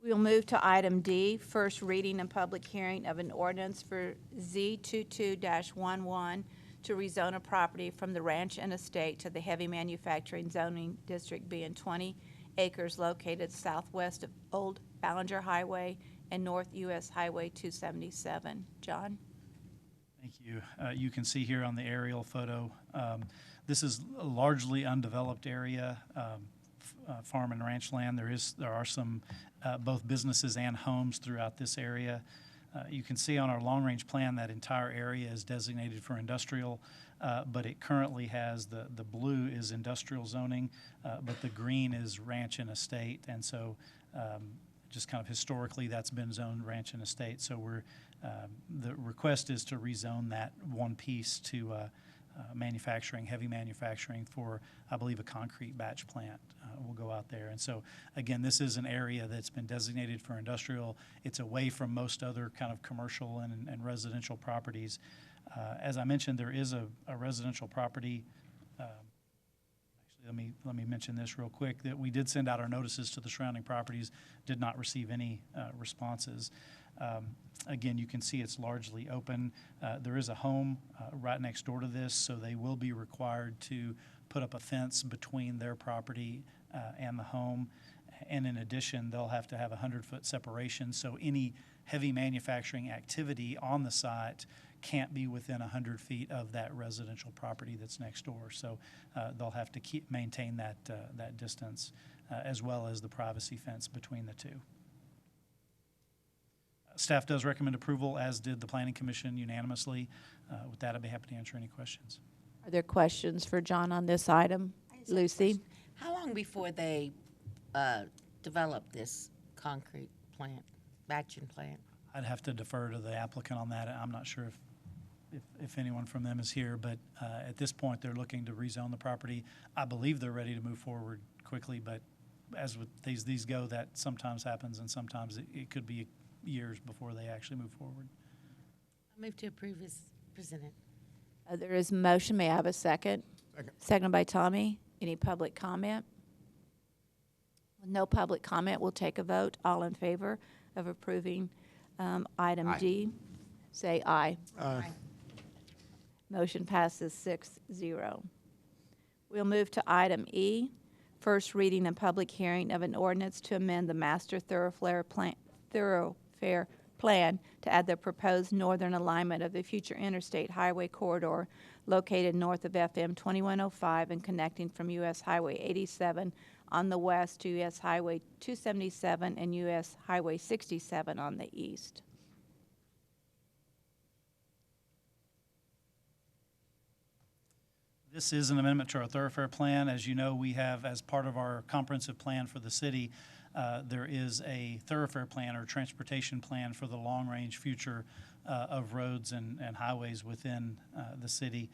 We'll move to item D, first reading and public hearing of an ordinance for Z22-11 to rezone a property from the ranch and estate to the heavy manufacturing zoning district being 20 acres located southwest of Old Ballinger Highway and North US Highway 277. John? Thank you. You can see here on the aerial photo, this is a largely undeveloped area, farm and ranch land. There are some both businesses and homes throughout this area. You can see on our long-range plan that entire area is designated for industrial, but it currently has the blue is industrial zoning, but the green is ranch and estate, and so just kind of historically that's been zoned ranch and estate. So the request is to rezone that one piece to manufacturing, heavy manufacturing for, I believe, a concrete batch plant will go out there. And so, again, this is an area that's been designated for industrial. It's away from most other kind of commercial and residential properties. As I mentioned, there is a residential property. Actually, let me mention this real quick, that we did send out our notices to the surrounding properties, did not receive any responses. Again, you can see it's largely open. There is a home right next door to this, so they will be required to put up a fence between their property and the home. And in addition, they'll have to have a 100-foot separation, so any heavy manufacturing activity on the site can't be within 100 feet of that residential property that's next door. So they'll have to maintain that distance as well as the privacy fence between the two. Staff does recommend approval, as did the Planning Commission unanimously. With that, I'd be happy to answer any questions. Are there questions for John on this item? Lucy? How long before they develop this concrete plant, batching plant? I'd have to defer to the applicant on that. I'm not sure if anyone from them is here, but at this point, they're looking to rezone the property. I believe they're ready to move forward quickly, but as with these go, that sometimes happens, and sometimes it could be years before they actually move forward. I move to approve as presented. There is a motion. May I have a second? Seconded by Tommy. Any public comment? With no public comment, we'll take a vote. All in favor of approving item Aye. D, say aye. Aye. Motion passes 6-0. We'll move to item E, first reading and public hearing of an ordinance to amend the Master Thoroughfare Plan to add the proposed northern alignment of the future interstate highway corridor located north of FM 2105 and connecting from US Highway 87 on the west to US Highway 277 and US Highway 67 on the east. This is an amendment to our Thoroughfare Plan. As you know, we have, as part of our comprehensive plan for the city, there is a thoroughfare plan or transportation plan for the long-range future of roads and highways within the city.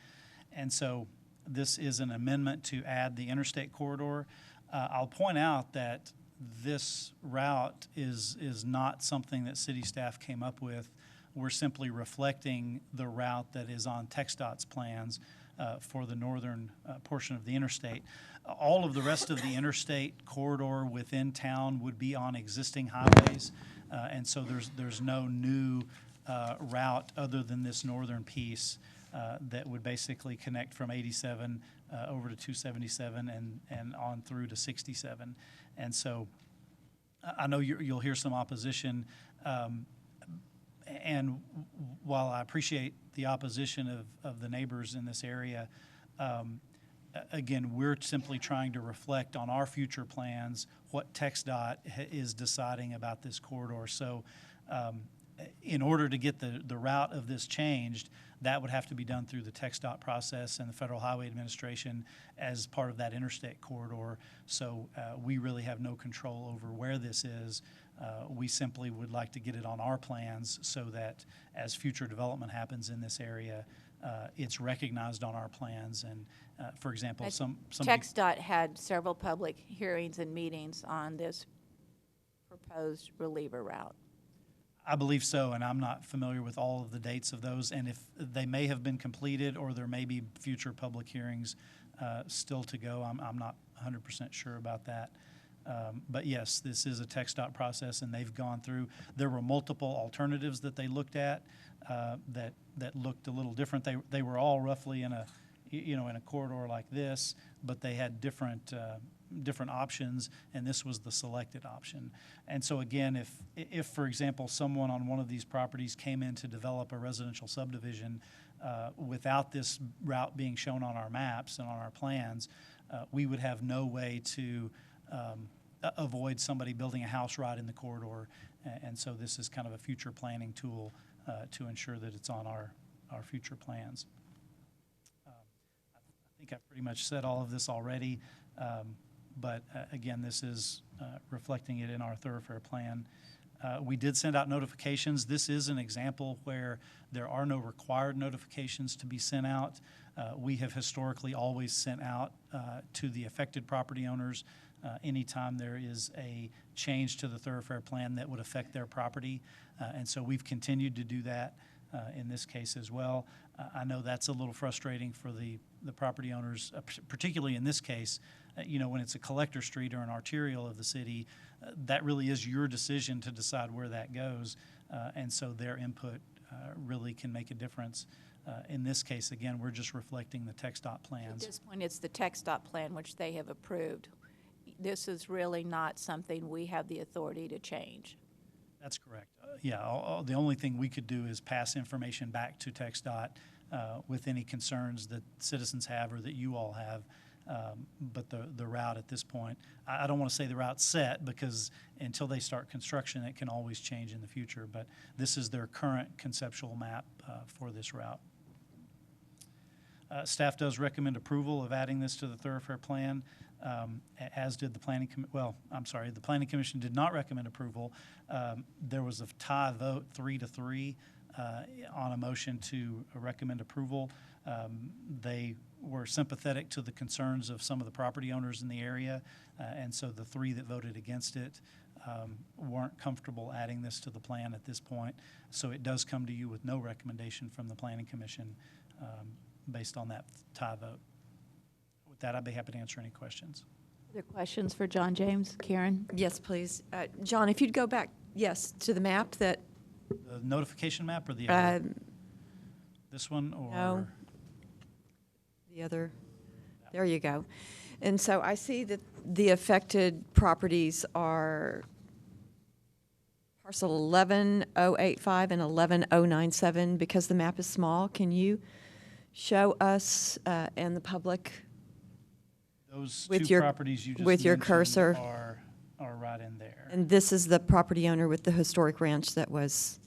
And so this is an amendment to add the interstate corridor. I'll point out that this route is not something that city staff came up with. We're simply reflecting the route that is on TxDOT's plans for the northern portion of the interstate. All of the rest of the interstate corridor within town would be on existing highways, and so there's no new route other than this northern piece that would basically connect from 87 over to 277 and on through to 67. And so I know you'll hear some opposition, and while I appreciate the opposition of the neighbors in this area, again, we're simply trying to reflect on our future plans what TxDOT is deciding about this corridor. So in order to get the route of this changed, that would have to be done through the TxDOT process and the Federal Highway Administration as part of that interstate corridor. So we really have no control over where this is. We simply would like to get it on our plans so that as future development happens in this area, it's recognized on our plans. And, for example, somebody. TxDOT had several public hearings and meetings on this proposed reliever route. I believe so, and I'm not familiar with all of the dates of those, and if they may have been completed or there may be future public hearings still to go. I'm not 100% sure about that. But yes, this is a TxDOT process, and they've gone through. There were multiple alternatives that they looked at that looked a little different. They were all roughly in a corridor like this, but they had different options, and this was the selected option. And so again, if for example, someone on one of these properties came in to develop a residential subdivision without this route being shown on our maps and on our plans, we would have no way to avoid somebody building a house right in the corridor. And so this is kind of a future planning tool to ensure that it's on our future plans. I think I've pretty much said all of this already. But again, this is reflecting it in our thoroughfare plan. We did send out notifications. This is an example where there are no required notifications to be sent out. We have historically always sent out to the affected property owners anytime there is a change to the thoroughfare plan that would affect their property. And so we've continued to do that in this case as well. I know that's a little frustrating for the property owners, particularly in this case. When it's a collector street or an arterial of the city, that really is your decision to decide where that goes. And so their input really can make a difference. In this case, again, we're just reflecting the TxDOT plans. At this point, it's the TxDOT plan which they have approved. This is really not something we have the authority to change. That's correct. The only thing we could do is pass information back to TxDOT with any concerns that citizens have or that you all have. But the route at this point, I don't want to say the route's set, because until they start construction, it can always change in the future. But this is their current conceptual map for this route. Staff does recommend approval of adding this to the thoroughfare plan, as did the planning the planning commission did not recommend approval. There was a tie vote 3-3 on a motion to recommend approval. They were sympathetic to the concerns of some of the property owners in the area, and so the 3 that voted against it weren't comfortable adding this to the plan at this point. So it does come to you with no recommendation from the Planning Commission based on that tie vote. With that, I'd be happy to answer any questions. Other questions for John James? Karen? Yes, please. John, if you'd go back, to the map that... The notification map or the other? This one or... No. The other. There you go. And so I see that the affected properties are parcel 11085 and 11097. Because the map is small, can you show us and the public those with two your properties you just with your mentioned cursor are right in there. And this is the property owner with the historic ranch that was...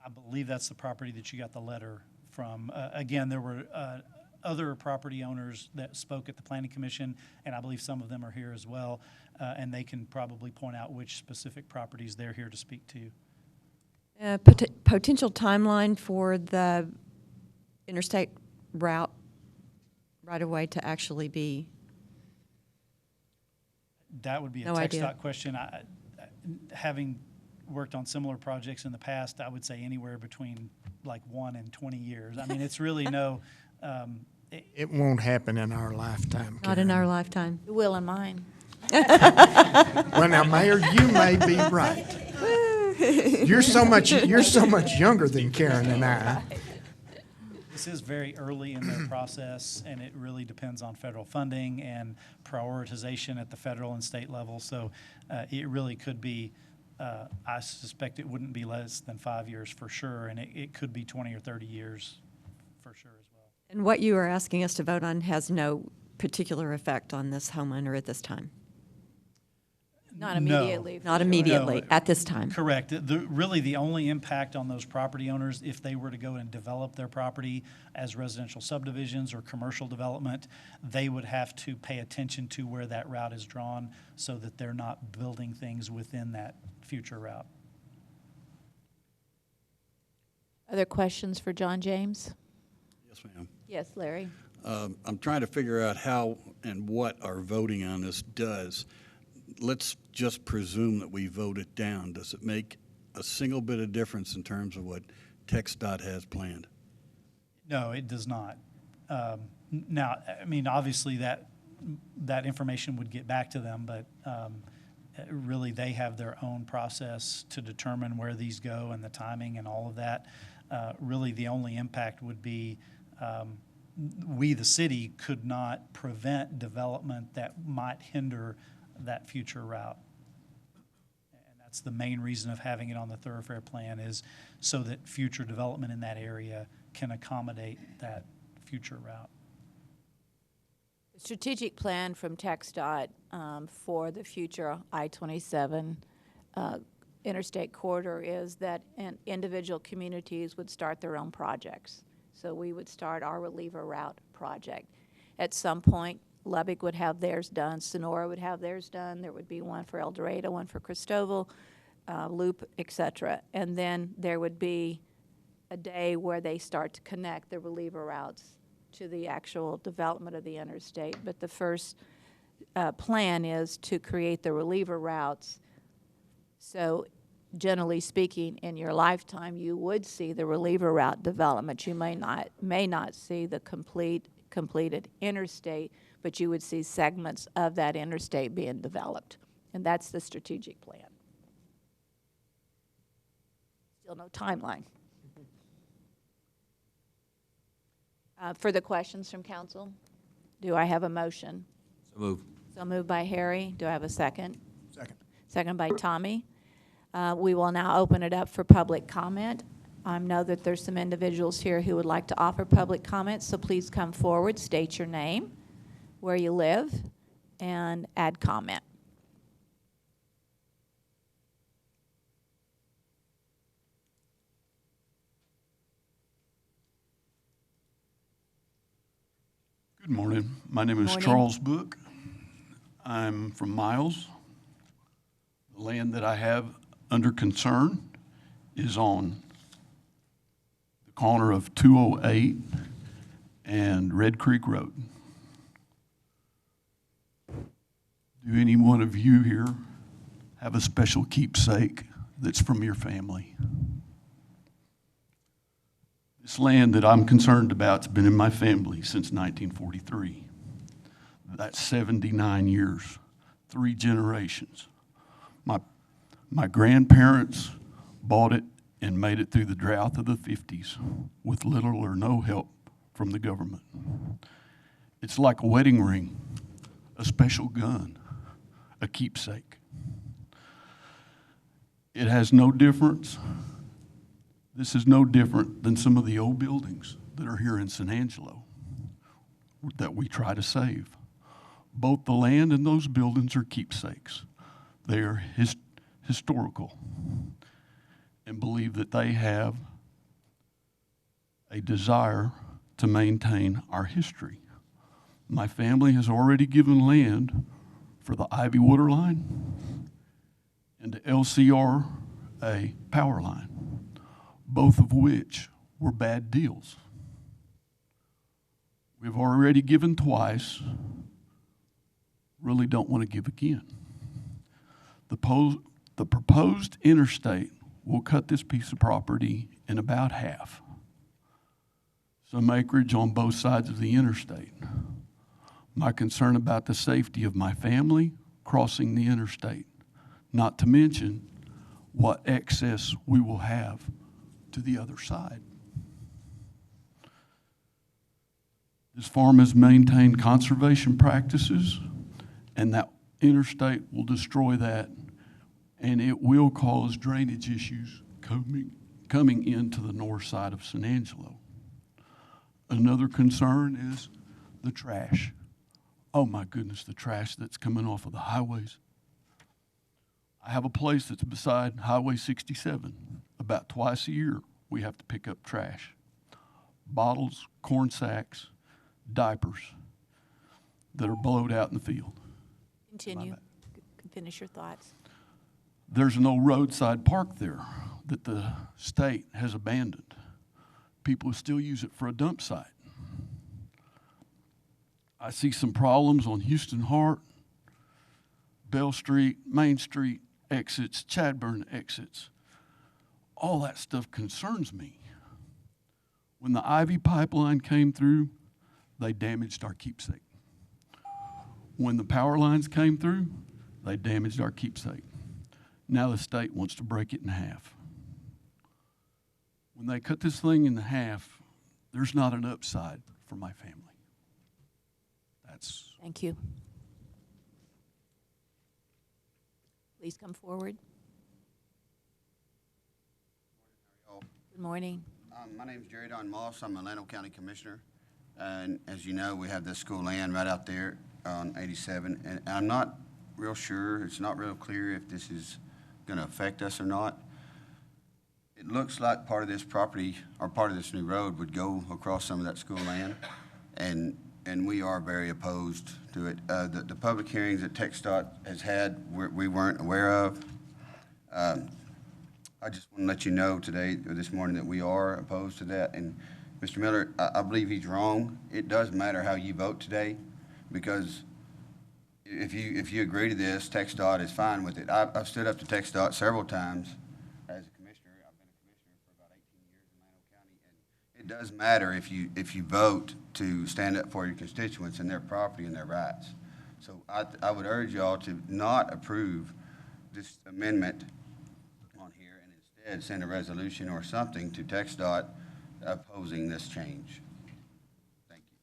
I believe that's the property that you got the letter from. Again, there were other property owners that spoke at the Planning Commission, and I believe some of them are here as well, and they can probably point out which specific properties they're here to speak to. Potential timeline for the interstate route right away to actually be... That would be a No TxDOT idea. question. Having worked on similar projects in the past, I would say anywhere between like 1 and 20 years. I mean, it's really no... It won't happen in our lifetime. Not in our lifetime. It will in mine. Well, now, Mayor, you may be right. You're so much younger than Karen and I. This is very early in their process, and it really depends on federal funding and prioritization at the federal and state level. So it really could be, I suspect it wouldn't be less than 5 years for sure, and it could be 20 or 30 years for sure as well. And what you are asking us to vote on has no particular effect on this homeowner at this time? Not No. immediately. for Not sure. immediately, No. at this time. Correct. Really, the only impact on those property owners, if they were to go and develop their property as residential subdivisions or commercial development, they would have to pay attention to where that route is drawn so that they're not building things within that future route. Other questions for John James? Yes, ma'am. Yes, Larry? I'm trying to figure out how and what our voting on this does. Let's just presume that we vote it down. Does it make a single bit of difference in terms of what TxDOT has planned? No, it does not. Now, I mean, obviously, that information would get back to them, but really, they have their own process to determine where these go and the timing and all of that. Really, the only impact would be we, the city, could not prevent development that might hinder that future route. And that's the main reason of having it on the Thoroughfare Plan, is so that future development in that area can accommodate that future route. The strategic plan from TxDOT for the future I-27 interstate corridor is that individual communities would start their own projects. So we would start our reliever route project. At some point, Lubbock would have theirs done, Sonora would have theirs done, there would be one for El Dorado, one for Cristoval, Loop, et cetera. And then there would be a day where they start to connect the reliever routes to the actual development of the interstate. But the first plan is to create the reliever routes. So generally speaking, in your lifetime, you would see the reliever route development. You may not see the completed interstate, but you would see segments of that interstate being developed. And that's the strategic plan. Still no timeline. Further questions from council? Do I have a motion? So move. So moved by Harry. Do I have a second? Second. Second by Tommy. We will now open it up for public comment. I know that there's some individuals here who would like to offer public comments, so please come forward, state your name, where you live, and add comment. Good morning. My name is Morning. Charles Book. I'm from Miles. The land that I have under concern is on the corner of 208 and Red Creek Road. Do any one of you here have a special keepsake that's from your family? This land that I'm concerned about has been in my family since 1943. That's 79 years, 3 generations. My grandparents bought it and made it through the drought of the 50s with little or no help from the government. It's like a wedding ring, a special gun, a keepsake. It has no difference. This is no different than some of the old buildings that are here in San Angelo that we try to save. Both the land and those buildings are keepsakes. They are historical and believe that they have a desire to maintain our history. My family has already given land for the Ivy Water Line and the LCR a power line, both of which were bad deals. We've already given twice, really don't want to give again. The proposed interstate will cut this piece of property in about half. Some acreage on both sides of the interstate. My concern about the safety of my family crossing the interstate, not to mention what excess we will have to the other side. This farm has maintained conservation practices, and that interstate will destroy that, and it will cause drainage issues coming into the north side of San Angelo. Another concern is the trash. Oh my goodness, the trash that's coming off of the highways. I have a place that's beside Highway 67. About twice a year, we have to pick up trash. Bottles, corn sacks, diapers that are blowed out in the field. Continue. Finish your thoughts. There's an old roadside park there that the state has abandoned. People still use it for a dump site. I see some problems on Houston Hart, Bell Street, Main Street exits, Chadburn exits. All that stuff concerns me. When the Ivy pipeline came through, they damaged our keepsake. When the power lines came through, they damaged our keepsake. Now the state wants to break it in half. When they cut this thing in half, there's not an upside for my family. That's. Thank you. Please come forward. Good morning. My name is Jerry Don Moss. I'm a Llano County Commissioner. And as you know, we have this school land right out there on 87. And I'm not real sure, it's not real clear if this is going to affect us or not. It looks like part of this property or part of this new road would go across some of that school land. And we are very opposed to it. The public hearings that TxDOT has had, we weren't aware of. I just want to let you know today, or this morning, that we are opposed to that. And Mr. Miller, I believe he's wrong. It does matter how you vote today, because if you agree to this, TxDOT is fine with it. I've stood up to TxDOT several times as a commissioner. I've been a commissioner for about 18 years in Llano County, and it does matter if you vote to stand up for your constituents and their property and their rights. So I would urge y'all to not approve this amendment on here and instead send a resolution or something to TxDOT opposing this change. Thank you.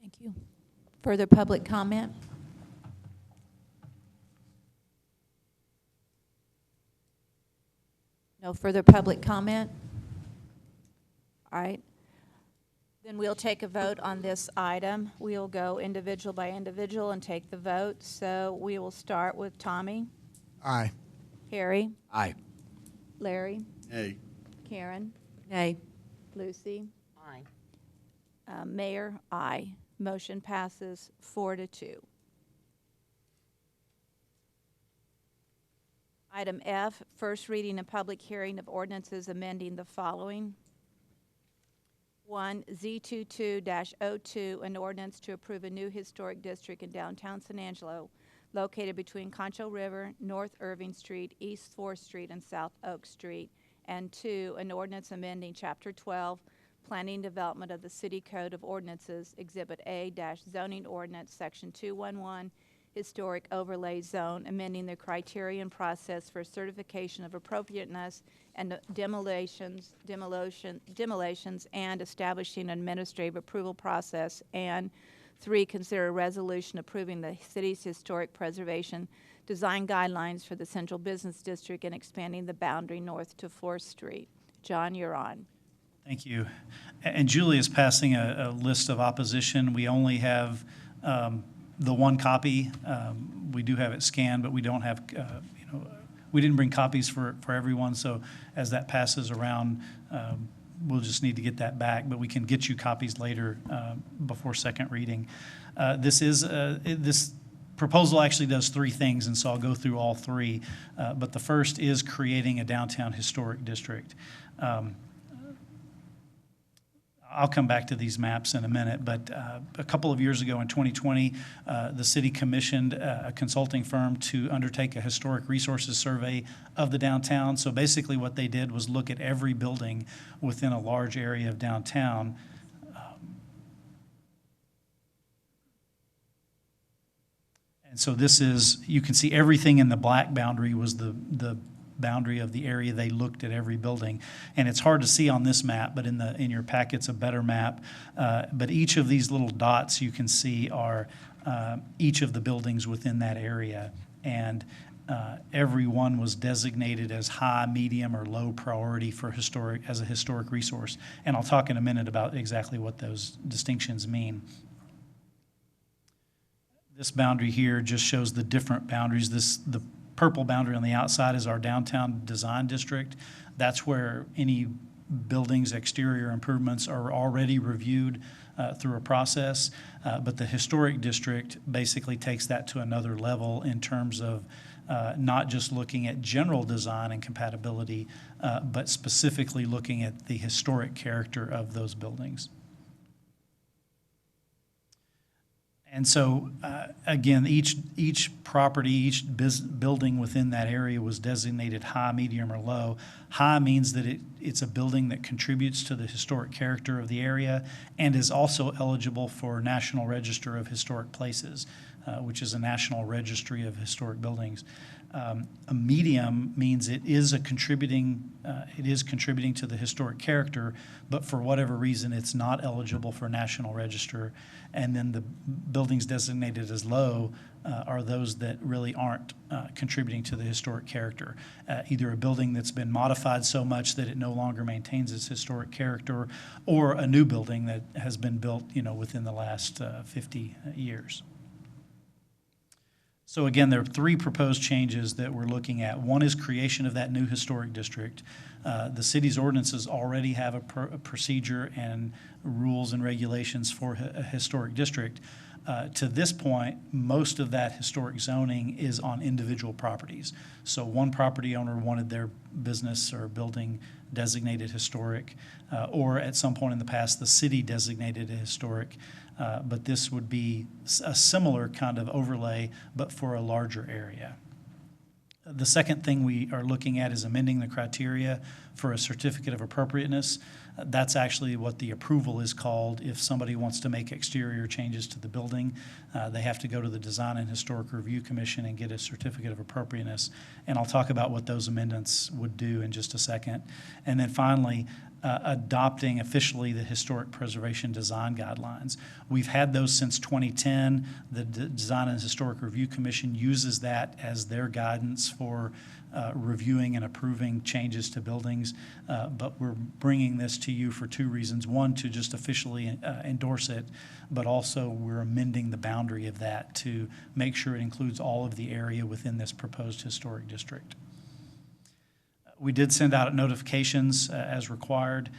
Thank you. Further public comment? No further public comment? All right. Then we'll take a vote on this item. We'll go individual by individual and take the vote. So we will start with Tommy. Aye. Harry. Aye. Larry. Nay. Karen. Nay. Lucy. Aye. Mayor. Aye. Motion passes 4-2. Item F, first reading and public hearing of ordinances amending the following. 1, Z22-02, an ordinance to approve a new historic district in downtown San Angelo located between Concho River, North Irving Street, East 4th Street, and South Oak Street. And 2, an ordinance amending Chapter 12, Planning and Development of the City Code of Ordinances, Exhibit A-Zoning Ordinance, Section 211, Historic Overlay Zone, amending the criterion process for certification of appropriateness and demolitions, and establishing an administrative approval process. And 3, consider a resolution approving the city's historic preservation design guidelines for the Central Business District and expanding the boundary north to 4th Street. John, you're on. Thank you. And Julie is passing a list of opposition. We only have the one copy. We do have it scanned, but we don't have, we didn't bring copies for everyone. So as that passes around, we'll just need to get that back, but we can get you copies later before second reading. This proposal actually does 3 things, and so I'll go through all 3. But the first is creating a downtown historic district. I'll come back to these maps in a minute, but a couple of years ago in 2020, the city commissioned a consulting firm to undertake a historic resources survey of the downtown. So basically what they did was look at every building within a large area of downtown. And so this is, you can see everything in the black boundary was the boundary of the area. They looked at every building, and it's hard to see on this map, but in your packet's a better map. But each of these little dots you can see are each of the buildings within that area, and every one was designated as high, medium, or low priority for as a historic resource. And I'll talk in a minute about exactly what those distinctions mean. This boundary here just shows the different boundaries. The purple boundary on the outside is our downtown design district. That's where any buildings' exterior improvements are already reviewed through a process. But the historic district basically takes that to another level in terms of not just looking at general design and compatibility, but specifically looking at the historic character of those buildings. And so, again, each property, each building within that area was designated high, medium, or low. High means that it's a building that contributes to the historic character of the area and is also eligible for National Register of Historic Places, which is a national registry of historic buildings. A medium means it is contributing to the historic character, but for whatever reason, it's not eligible for National Register. And then the buildings designated as low are those that really aren't contributing to the historic character. Either a building that's been modified so much that it no longer maintains its historic character, or a new building that has been built, within the last 50 years. So again, there are three proposed changes that we're looking at. One is creation of that new historic district. The city's ordinances already have a procedure and rules and regulations for a historic district. To this point, most of that historic zoning is on individual properties. So one property owner wanted their business or building designated historic, or at some point in the past, the city designated it historic. But this would be a similar kind of overlay, but for a larger area. The second thing we are looking at is amending the criteria for a certificate of appropriateness. That's actually what the approval is called. If somebody wants to make exterior changes to the building, they have to go to the Design and Historic Review Commission and get a certificate of appropriateness. And I'll talk about what those amendments would do in just a second. And then finally, adopting officially the Historic Preservation Design Guidelines. We've had those since 2010. The Design and Historic Review Commission uses that as their guidance for reviewing and approving changes to buildings. But we're bringing this to you for two reasons. One, to just officially endorse it, but also we're amending the boundary of that to make sure it includes all of the area within this proposed historic district. We did send out notifications as required,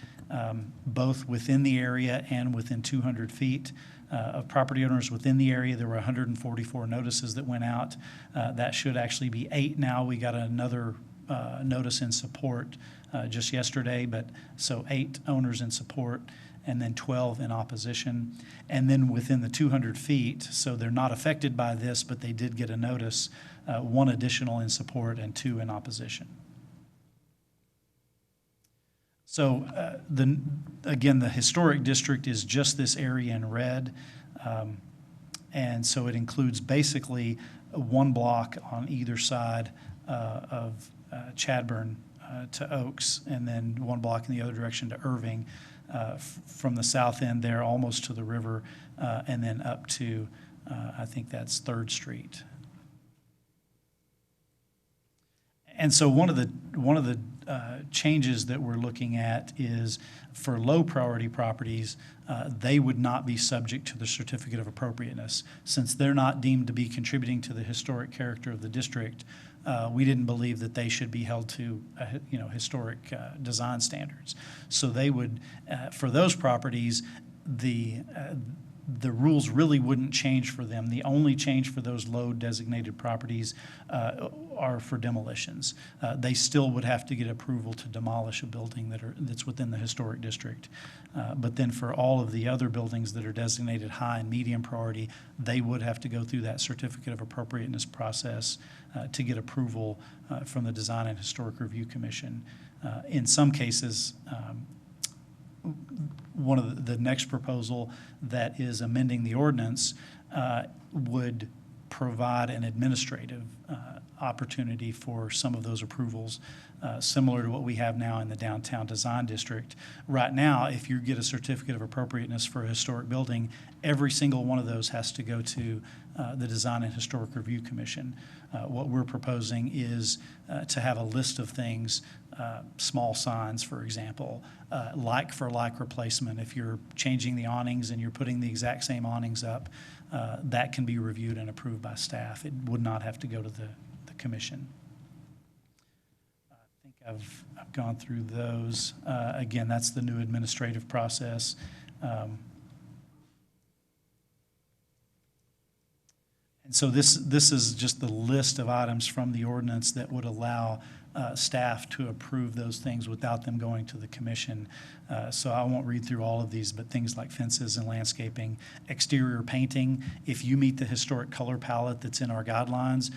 both within the area and within 200 feet of property owners within the area. There were 144 notices that went out. That should actually be 8 now. We got another notice in support just yesterday, but so 8 owners in support and then 12 in opposition. And then within the 200 feet, so they're not affected by this, but they did get a notice, 1 additional in support and 2 in opposition. So again, the historic district is just this area in red. And so it includes basically 1 block on either side of Chadburn to Oaks, and then 1 block in the other direction to Irving, from the south end there almost to the river, and then up to, I think that's 3rd Street. And so one of the changes that we're looking at is for low priority properties, they would not be subject to the certificate of appropriateness. Since they're not deemed to be contributing to the historic character of the district, we didn't believe that they should be held to historic design standards. So they would, for those properties, the rules really wouldn't change for them. The only change for those low designated properties are for demolitions. They still would have to get approval to demolish a building that's within the historic district. But then for all of the other buildings that are designated high and medium priority, they would have to go through that certificate of appropriateness process to get approval from the Design and Historic Review Commission. In some cases, one of the next proposal that is amending the ordinance would provide an administrative opportunity for some of those approvals, similar to what we have now in the downtown design district. Right now, if you get a certificate of appropriateness for a historic building, every single one of those has to go to the Design and Historic Review Commission. What we're proposing is to have a list of things, small signs, for example, like for like replacement. If you're changing the awnings and you're putting the exact same awnings up, that can be reviewed and approved by staff. It would not have to go to the commission. I think I've gone through those. Again, that's the new administrative process. And so this is just the list of items from the ordinance that would allow staff to approve those things without them going to the commission. So I won't read through all of these, but things like fences and landscaping, exterior painting, if you meet the historic color palette that's in our guidelines,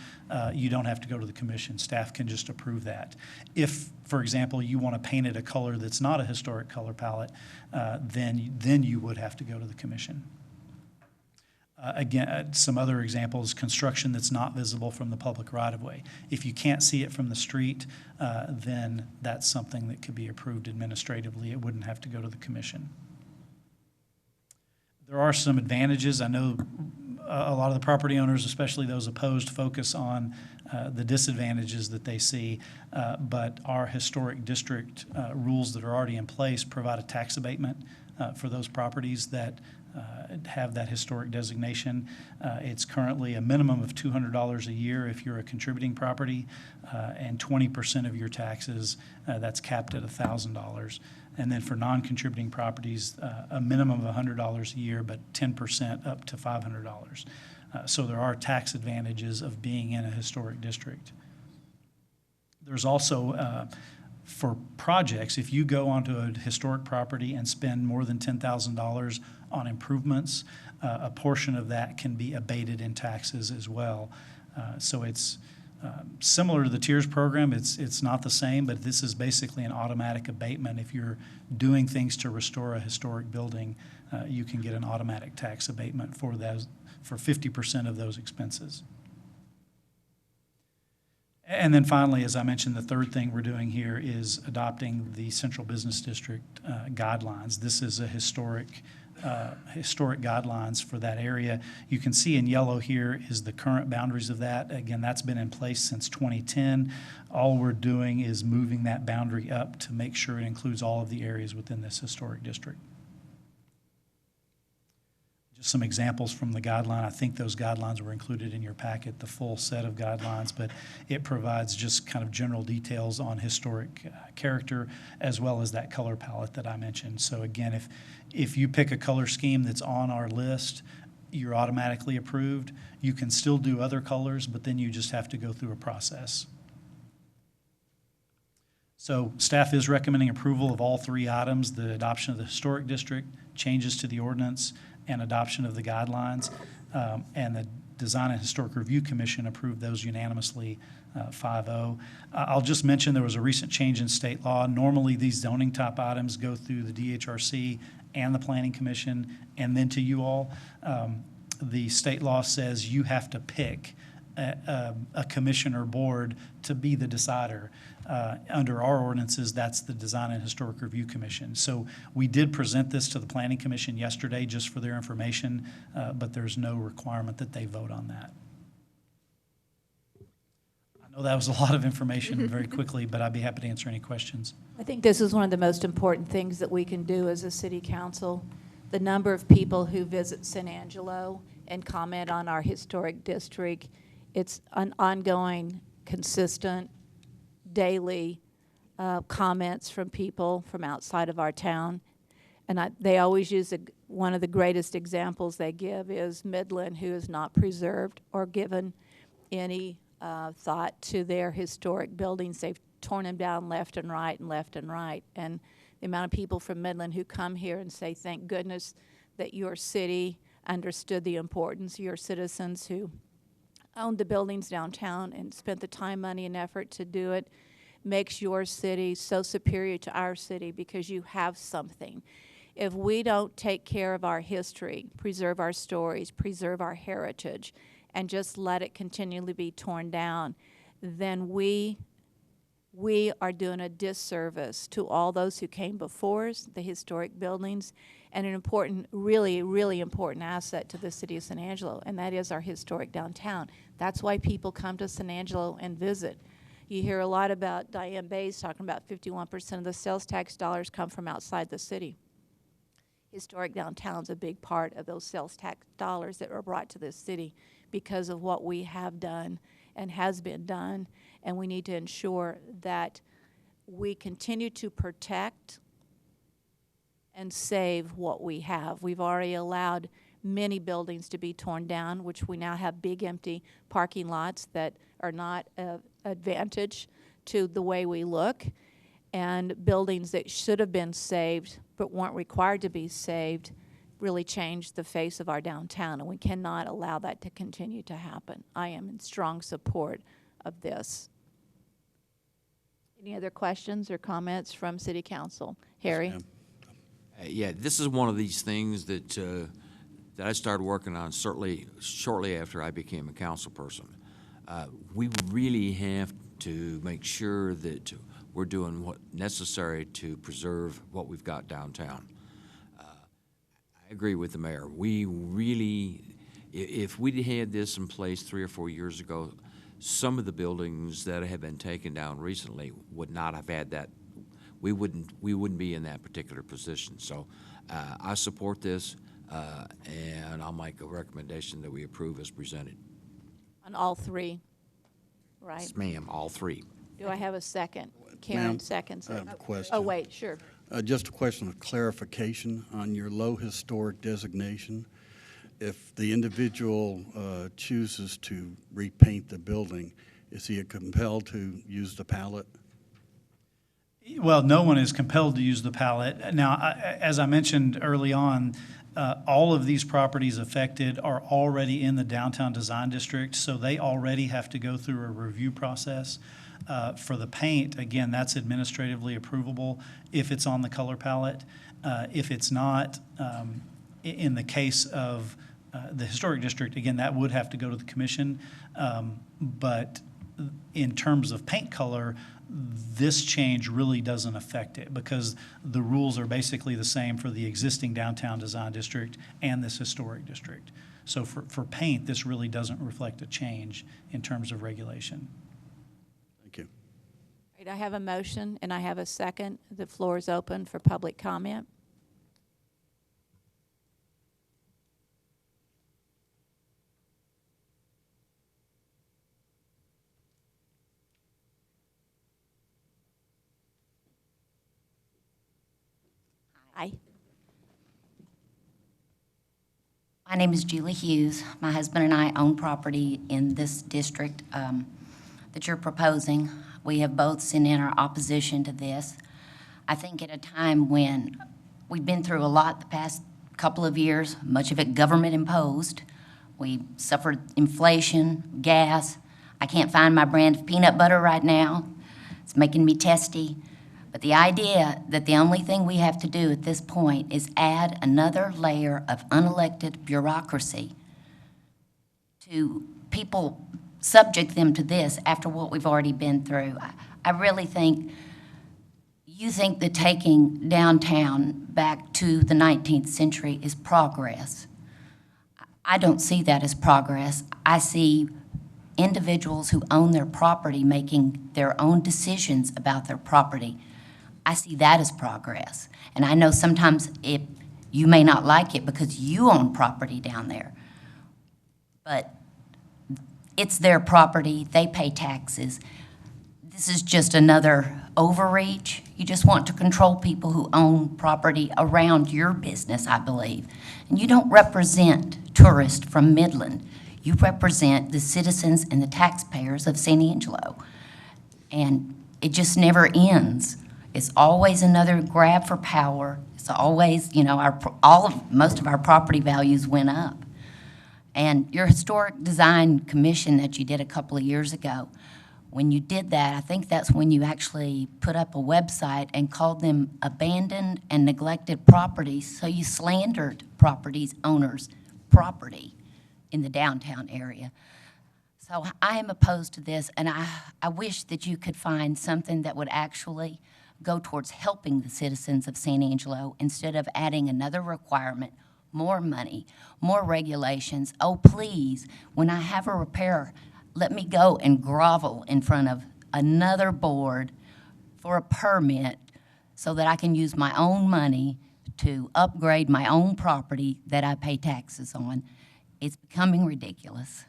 you don't have to go to the commission. Staff can just approve that. If, for example, you want to paint it a color that's not a historic color palette, then you would have to go to the commission. Again, some other examples, construction that's not visible from the public right-of-way. If you can't see it from the street, then that's something that could be approved administratively. It wouldn't have to go to the commission. There are some advantages. I know a lot of the property owners, especially those opposed, focus on the disadvantages that they see, but our historic district rules that are already in place provide a tax abatement for those properties that have that historic designation. It's currently a minimum of $200 a year if you're a contributing property, and 20% of your taxes, that's capped at $1,000. And then for non-contributing properties, a minimum of $100 a year, but 10% up to $500. So there are tax advantages of being in a historic district. There's also for projects, if you go onto a historic property and spend more than $10,000 on improvements, a portion of that can be abated in taxes as well. So it's similar to the tiers program. It's not the same, but this is basically an automatic abatement. If you're doing things to restore a historic building, you can get an automatic tax abatement for those, for 50% of those expenses. And then finally, as I mentioned, the third thing we're doing here is adopting the Central Business District guidelines. This is a historic guidelines for that area. You can see in yellow here is the current boundaries of that. Again, that's been in place since 2010. All we're doing is moving that boundary up to make sure it includes all of the areas within this historic district. Just some examples from the guideline. I think those guidelines were included in your packet, the full set of guidelines, but it provides just kind of general details on historic character as well as that color palette that I mentioned. So again, if you pick a color scheme that's on our list, you're automatically approved. You can still do other colors, but then you just have to go through a process. So staff is recommending approval of all three items: the adoption of the historic district, changes to the ordinance, and adoption of the guidelines. And the Design and Historic Review Commission approved those unanimously, 5-0. I'll just mention there was a recent change in state law. Normally, these zoning type items go through the DHRC and the Planning Commission and then to you all. The state law says you have to pick a commission or board to be the decider. Under our ordinances, that's the Design and Historic Review Commission. So we did present this to the Planning Commission yesterday just for their information, but there's no requirement that they vote on that. I know that was a lot of information very quickly, but I'd be happy to answer any questions. I think this is one of the most important things that we can do as a city council. The number of people who visit San Angelo and comment on our historic district, it's an ongoing, consistent, daily comments from people from outside of our town. And they always use one of the greatest examples they give is Midland, who is not preserved or given any thought to their historic buildings. They've torn them down left and right and left and right. And the amount of people from Midland who come here and say, thank goodness that your city understood the importance, your citizens who owned the buildings downtown and spent the time, money, and effort to do it, makes your city so superior to our city because you have something. If we don't take care of our history, preserve our stories, preserve our heritage, and just let it continually be torn down, then we are doing a disservice to all those who came before us, the historic buildings, and an important, really, really important asset to the city of San Angelo, and that is our historic downtown. That's why people come to San Angelo and visit. You hear a lot about Diane Bays talking about 51% of the sales tax dollars come from outside the city. Historic downtown's a big part of those sales tax dollars that are brought to this city because of what we have done and has been done, and we need to ensure that we continue to protect and save what we have. We've already allowed many buildings to be torn down, which we now have big empty parking lots that are not an advantage to the way we look, and buildings that should have been saved but weren't required to be saved really changed the face of our downtown, and we cannot allow that to continue to happen. I am in strong support of this. Any other questions or comments from City Council? Harry? Yes, Yeah, this is one of these things that that I started working on certainly shortly after I became a council person. We really have to make sure that we're doing what necessary to preserve what we've got downtown. I agree with the mayor. We really, if we'd had this in place 3 or 4 years ago, some of the buildings that have been taken down recently would not have had that. We wouldn't be in that particular position. So I support this, and I'll make a recommendation that we approve as presented. On all three, right? Yes, ma'am, all three. Do I have a second? Karen Ma'am, seconds. I have a question. Oh, wait, sure. Just a question of clarification on your low historic designation. If the individual chooses to repaint the building, is he compelled to use the palette? Well, no one is compelled to use the palette. Now, as I mentioned early on, all of these properties affected are already in the downtown design district, so they already have to go through a review process. For the paint, again, that's administratively approvable if it's on the color palette. If it's not, in the case of the historic district, again, that would have to go to the commission. But in terms of paint color, this change really doesn't affect it because the rules are basically the same for the existing downtown design district and this historic district. So for paint, this really doesn't reflect a change in terms of regulation. Thank you. Right, I have a motion and I have a second. The floor is open for public comment. Hi. My name is Julie Hughes. My husband and I own property in this district that you're proposing. We have both sent in our opposition to this. I think at a time when we've been through a lot the past couple of years, much of it government imposed. We suffered inflation, gas. I can't find my brand of peanut butter right now. It's making me testy. But the idea that the only thing we have to do at this point is add another layer of unelected bureaucracy to people, subject them to this after what we've already been through. I really think you think that taking downtown back to the 19th century is progress. I don't see that as progress. I see individuals who own their property making their own decisions about their property. I see that as progress. And I know sometimes you may not like it because you own property down there. But it's their property, they pay taxes. This is just another overreach. You just want to control people who own property around your business, I believe. And you don't represent tourists from Midland. You represent the citizens and the taxpayers of San Angelo. And it just never ends. It's always another grab for power. It's always, you know, most of our property values went up. And your historic design commission that you did a couple of years ago, when you did that, I think that's when you actually put up a website and called them abandoned and neglected properties. So you slandered properties owners' property in the downtown area. So I am opposed to this, and I wish that you could find something that would actually go towards helping the citizens of San Angelo instead of adding another requirement, more money, more regulations. Oh, please, when I have a repair, let me go and grovel in front of another board for a permit so that I can use my own money to upgrade my own property that I pay taxes on. It's becoming ridiculous.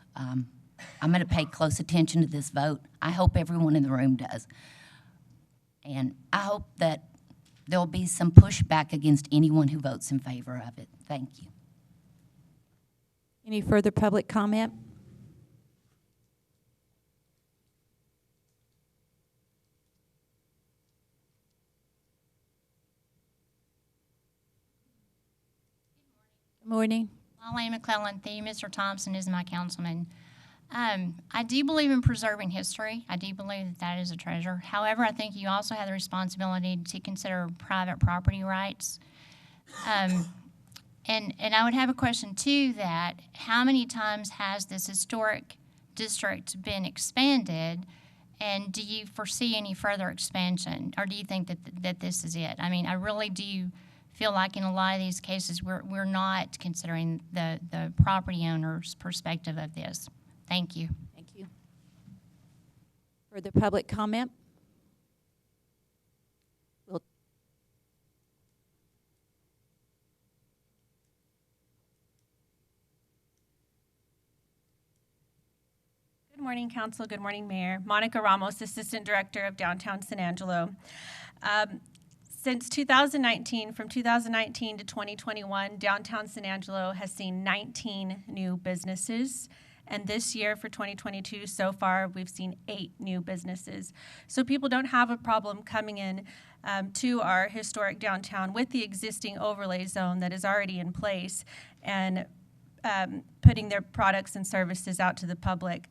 I'm going to pay close attention to this vote. I hope everyone in the room does. And I hope that there'll be some pushback against anyone who votes in favor of it. Thank you. Any further public comment? Good morning. Molly McClellan, Mr. Thompson is my councilman. I do believe in preserving history. I do believe that that is a treasure. However, I think you also have the responsibility to consider private property rights. And I would have a question too, that how many times has this historic district been expanded, and do you foresee any further expansion, or do you think that this is it? I mean, I really do feel like in a lot of these cases we're not considering the property owner's perspective of this. Thank you. Thank you. Further public comment? Good morning, Council. Good morning, Mayor. Monica Ramos, Assistant Director of Downtown San Angelo. Since 2019, from 2019 to 2021, Downtown San Angelo has seen 19 new businesses. And this year for 2022, so far, we've seen 8 new businesses. So people don't have a problem coming in to our historic downtown with the existing overlay zone that is already in place and putting their products and services out to the public.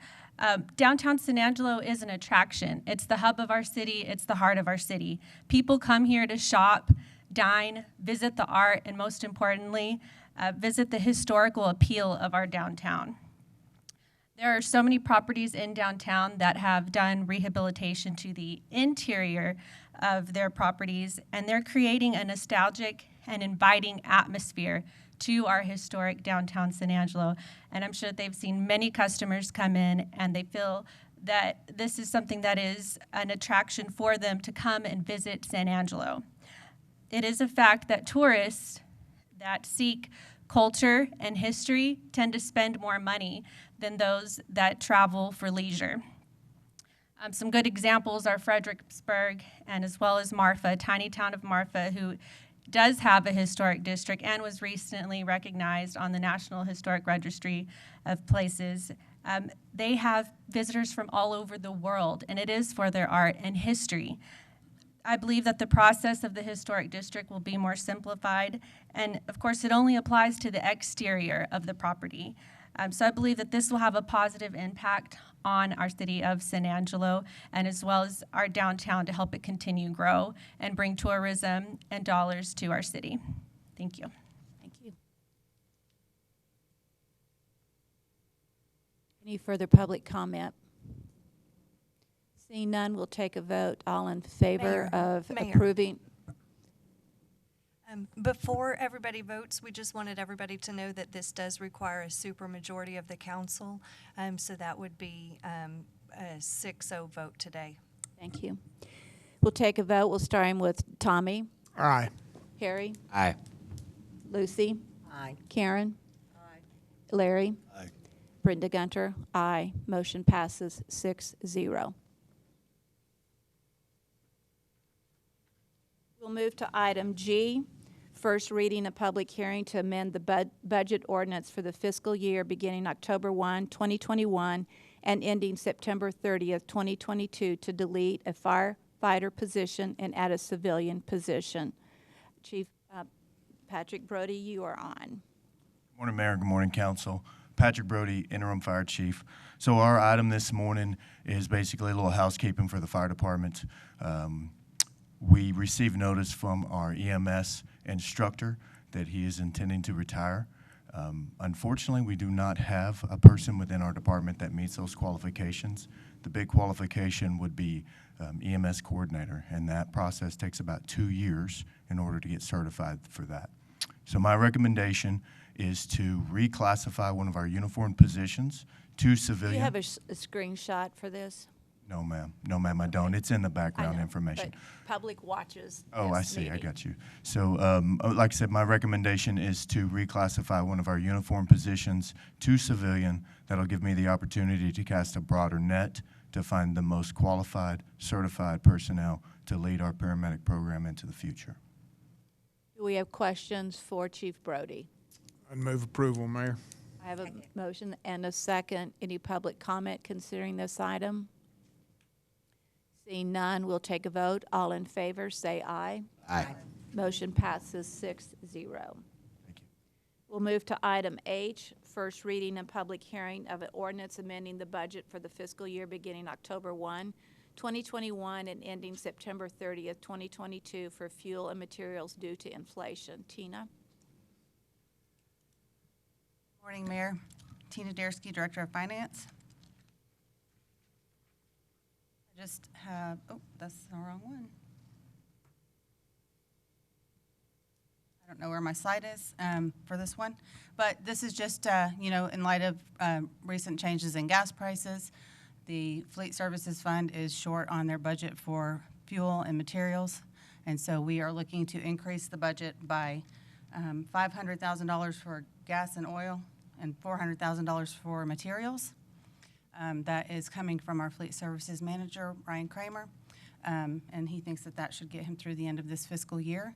Downtown San Angelo is an attraction. It's the hub of our city. It's the heart of our city. People come here to shop, dine, visit the art, and most importantly, visit the historical appeal of our downtown. There are so many properties in downtown that have done rehabilitation to the interior of their properties, and they're creating a nostalgic and inviting atmosphere to our historic downtown San Angelo. And I'm sure they've seen many customers come in and they feel that this is something that is an attraction for them to come and visit San Angelo. It is a fact that tourists that seek culture and history tend to spend more money than those that travel for leisure. Some good examples are Fredericksburg and as well as Marfa, a tiny town of Marfa, who does have a historic district and was recently recognized on the National Historic Registry of Places. They have visitors from all over the world, and it is for their art and history. I believe that the process of the historic district will be more simplified, and of course it only applies to the exterior of the property. So I believe that this will have a positive impact on our city of San Angelo and as well as our downtown to help it continue grow and bring tourism and dollars to our city. Thank you. Thank you. Any further public comment? Seeing none, we'll take a vote. All in favor of approving? Before everybody votes, we just wanted everybody to know that this does require a supermajority of the council, so that would be a 6-0 vote today. Thank you. We'll take a vote. We'll start with Tommy. Aye. Harry. Aye. Lucy. Aye. Karen. Aye. Larry. Aye. Brenda Gunter. Aye. Motion passes 6-0. We'll move to item G, first reading a public hearing to amend the budget ordinance for the fiscal year beginning October 1, 2021 and ending September 30th, 2022 to delete a firefighter position and add a civilian position. Chief Patrick Brody, you are on. Good morning, Mayor. Good morning, Council. Patrick Brody, Interim Fire Chief. So our item this morning is basically a little housekeeping for the fire department. We received notice from our EMS instructor that he is intending to retire. Unfortunately, we do not have a person within our department that meets those qualifications. The big qualification would be EMS coordinator, and that process takes about 2 years in order to get certified for that. So my recommendation is to reclassify one of our uniformed positions to civilian. Do you have a screenshot for this? No, ma'am. No, ma'am, I don't. It's in the background information. But public watches Oh, I this see. I meeting. got you. So, like I said, my recommendation is to reclassify one of our uniform positions to civilian. That'll give me the opportunity to cast a broader net to find the most qualified, certified personnel to lead our paramedic program into the future. Do we have questions for Chief Brody? I'd move approval, Mayor. I have a motion and a second. Any public comment considering this item? Seeing none, we'll take a vote. All in favor, say aye. Aye. Motion passes 6-0. Thank you. We'll move to item H, first reading and public hearing of an ordinance amending the budget for the fiscal year beginning October 1, 2021 and ending September 30th, 2022 for fuel and materials due to inflation. Tina? Morning, Mayor. Tina Darsky, Director of Finance. I just have, oh, that's the wrong one. I don't know where my slide is for this one, but this is just, you know, in light of recent changes in gas prices, the Fleet Services Fund is short on their budget for fuel and materials, and so we are looking to increase the budget by $500,000 for gas and oil and $400,000 for materials. That is coming from our Fleet Services Manager, Ryan Kramer, and he thinks that that should get him through the end of this fiscal year.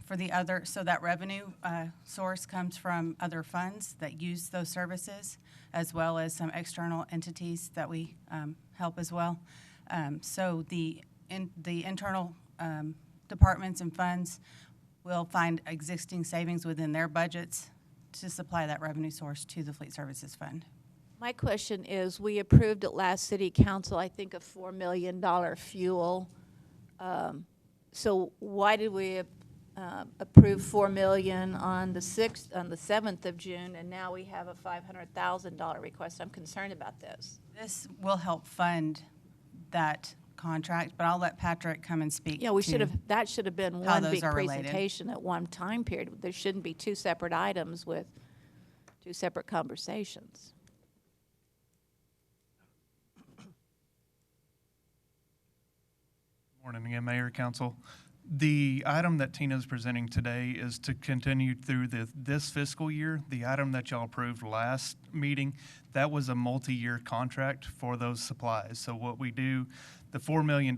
For the other, so that revenue source comes from other funds that use those services, as well as some external entities that we help as well. So the internal departments and funds will find existing savings within their budgets to supply that revenue source to the Fleet Services Fund. My question is, we approved at last city council, I think, a $4 million fuel. So why did we approve $4 million on the 7th of June, and now we have a $500,000 request? I'm concerned about this. This will help fund that contract, but I'll let Patrick come and speak. Yeah, we should have. That should have been how one those big are related. presentation at one time period. There shouldn't be two separate items with two separate conversations. Morning again, Mayor, Council. The item that Tina's presenting today is to continue through this fiscal year. The item that y'all approved last meeting, that was a multi-year contract for those supplies. So what we do, the $4 million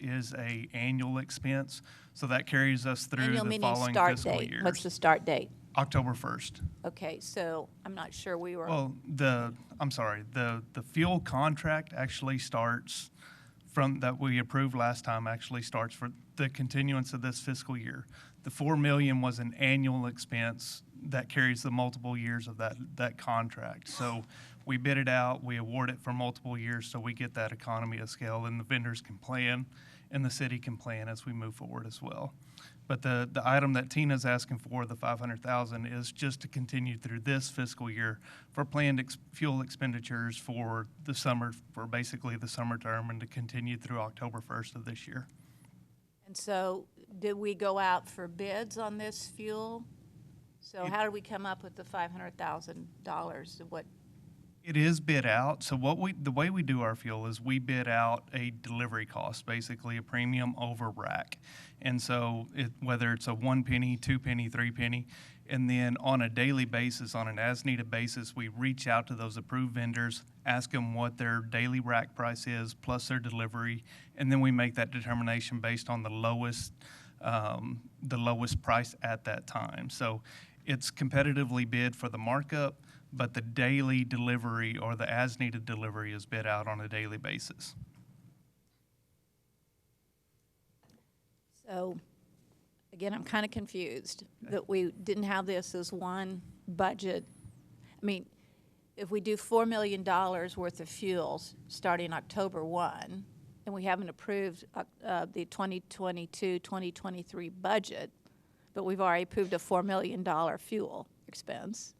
is a annual expense, so that carries us through Annual the meaning following start fiscal date. years. What's the start date? October 1st. Okay, so I'm not sure we were. Well, the fuel contract actually starts from that we approved last time actually starts for the continuance of this fiscal year. The $4 million was an annual expense that carries the multiple years of that contract. So we bid it out, we award it for multiple years, so we get that economy of scale, and the vendors can plan, and the city can plan as we move forward as well. But the item that Tina's asking for, the $500,000, is just to continue through this fiscal year for planned fuel expenditures for the summer, for basically the summer term, and to continue through October 1st of this year. And so, did we go out for bids on this fuel? So how did we come up with the $500,000? What? It is bid out. So the way we do our fuel is we bid out a delivery cost, basically a premium over rack. And so whether it's a 1 penny, 2 penny, 3 penny, and then on a daily basis, on an as-needed basis, we reach out to those approved vendors, ask them what their daily rack price is plus their delivery, and then we make that determination based on the lowest price at that time. So it's competitively bid for the markup, but the daily delivery or the as-needed delivery is bid out on a daily basis. So, again, I'm kind of confused that we didn't have this as one budget. I mean, if we do $4 million worth of fuels starting October 1, and we haven't approved the 2022-2023 budget, but we've already approved a $4 million fuel expense.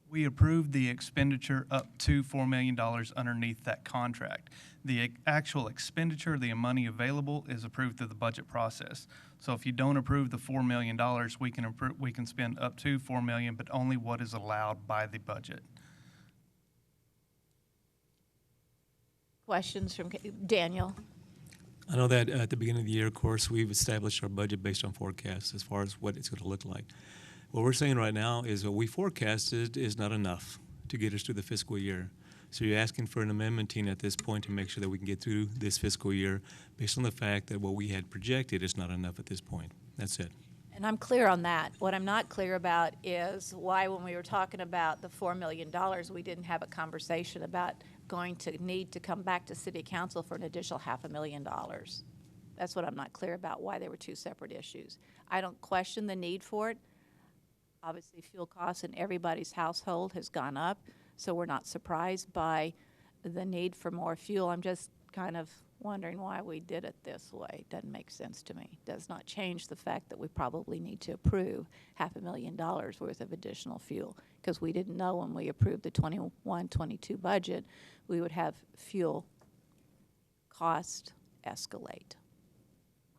We approved the expenditure up to $4 million underneath that contract. The actual expenditure, the money available, is approved through the budget process. So if you don't approve the $4 million, we can spend up to $4 million, but only what is allowed by the budget. Questions from Daniel? I know that at the beginning of the year, of course, we've established our budget based on forecasts as far as what it's going to look like. What we're saying right now is what we forecasted is not enough to get us through the fiscal year. So you're asking for an amendment, Tina, at this point to make sure that we can get through this fiscal year based on the fact that what we had projected is not enough at this point. That's it. And I'm clear on that. What I'm not clear about is why, when we were talking about the $4 million, we didn't have a conversation about going to need to come back to City Council for an additional $500,000. That's what I'm not clear about, why they were two separate issues. I don't question the need for it. Obviously, fuel costs in everybody's household has gone up, so we're not surprised by the need for more fuel. I'm just kind of wondering why we did it this way. Doesn't make sense to me. Does not change the fact that we probably need to approve $500,000 worth of additional fuel, because we didn't know when we approved the 21-22 budget we would have fuel cost escalate.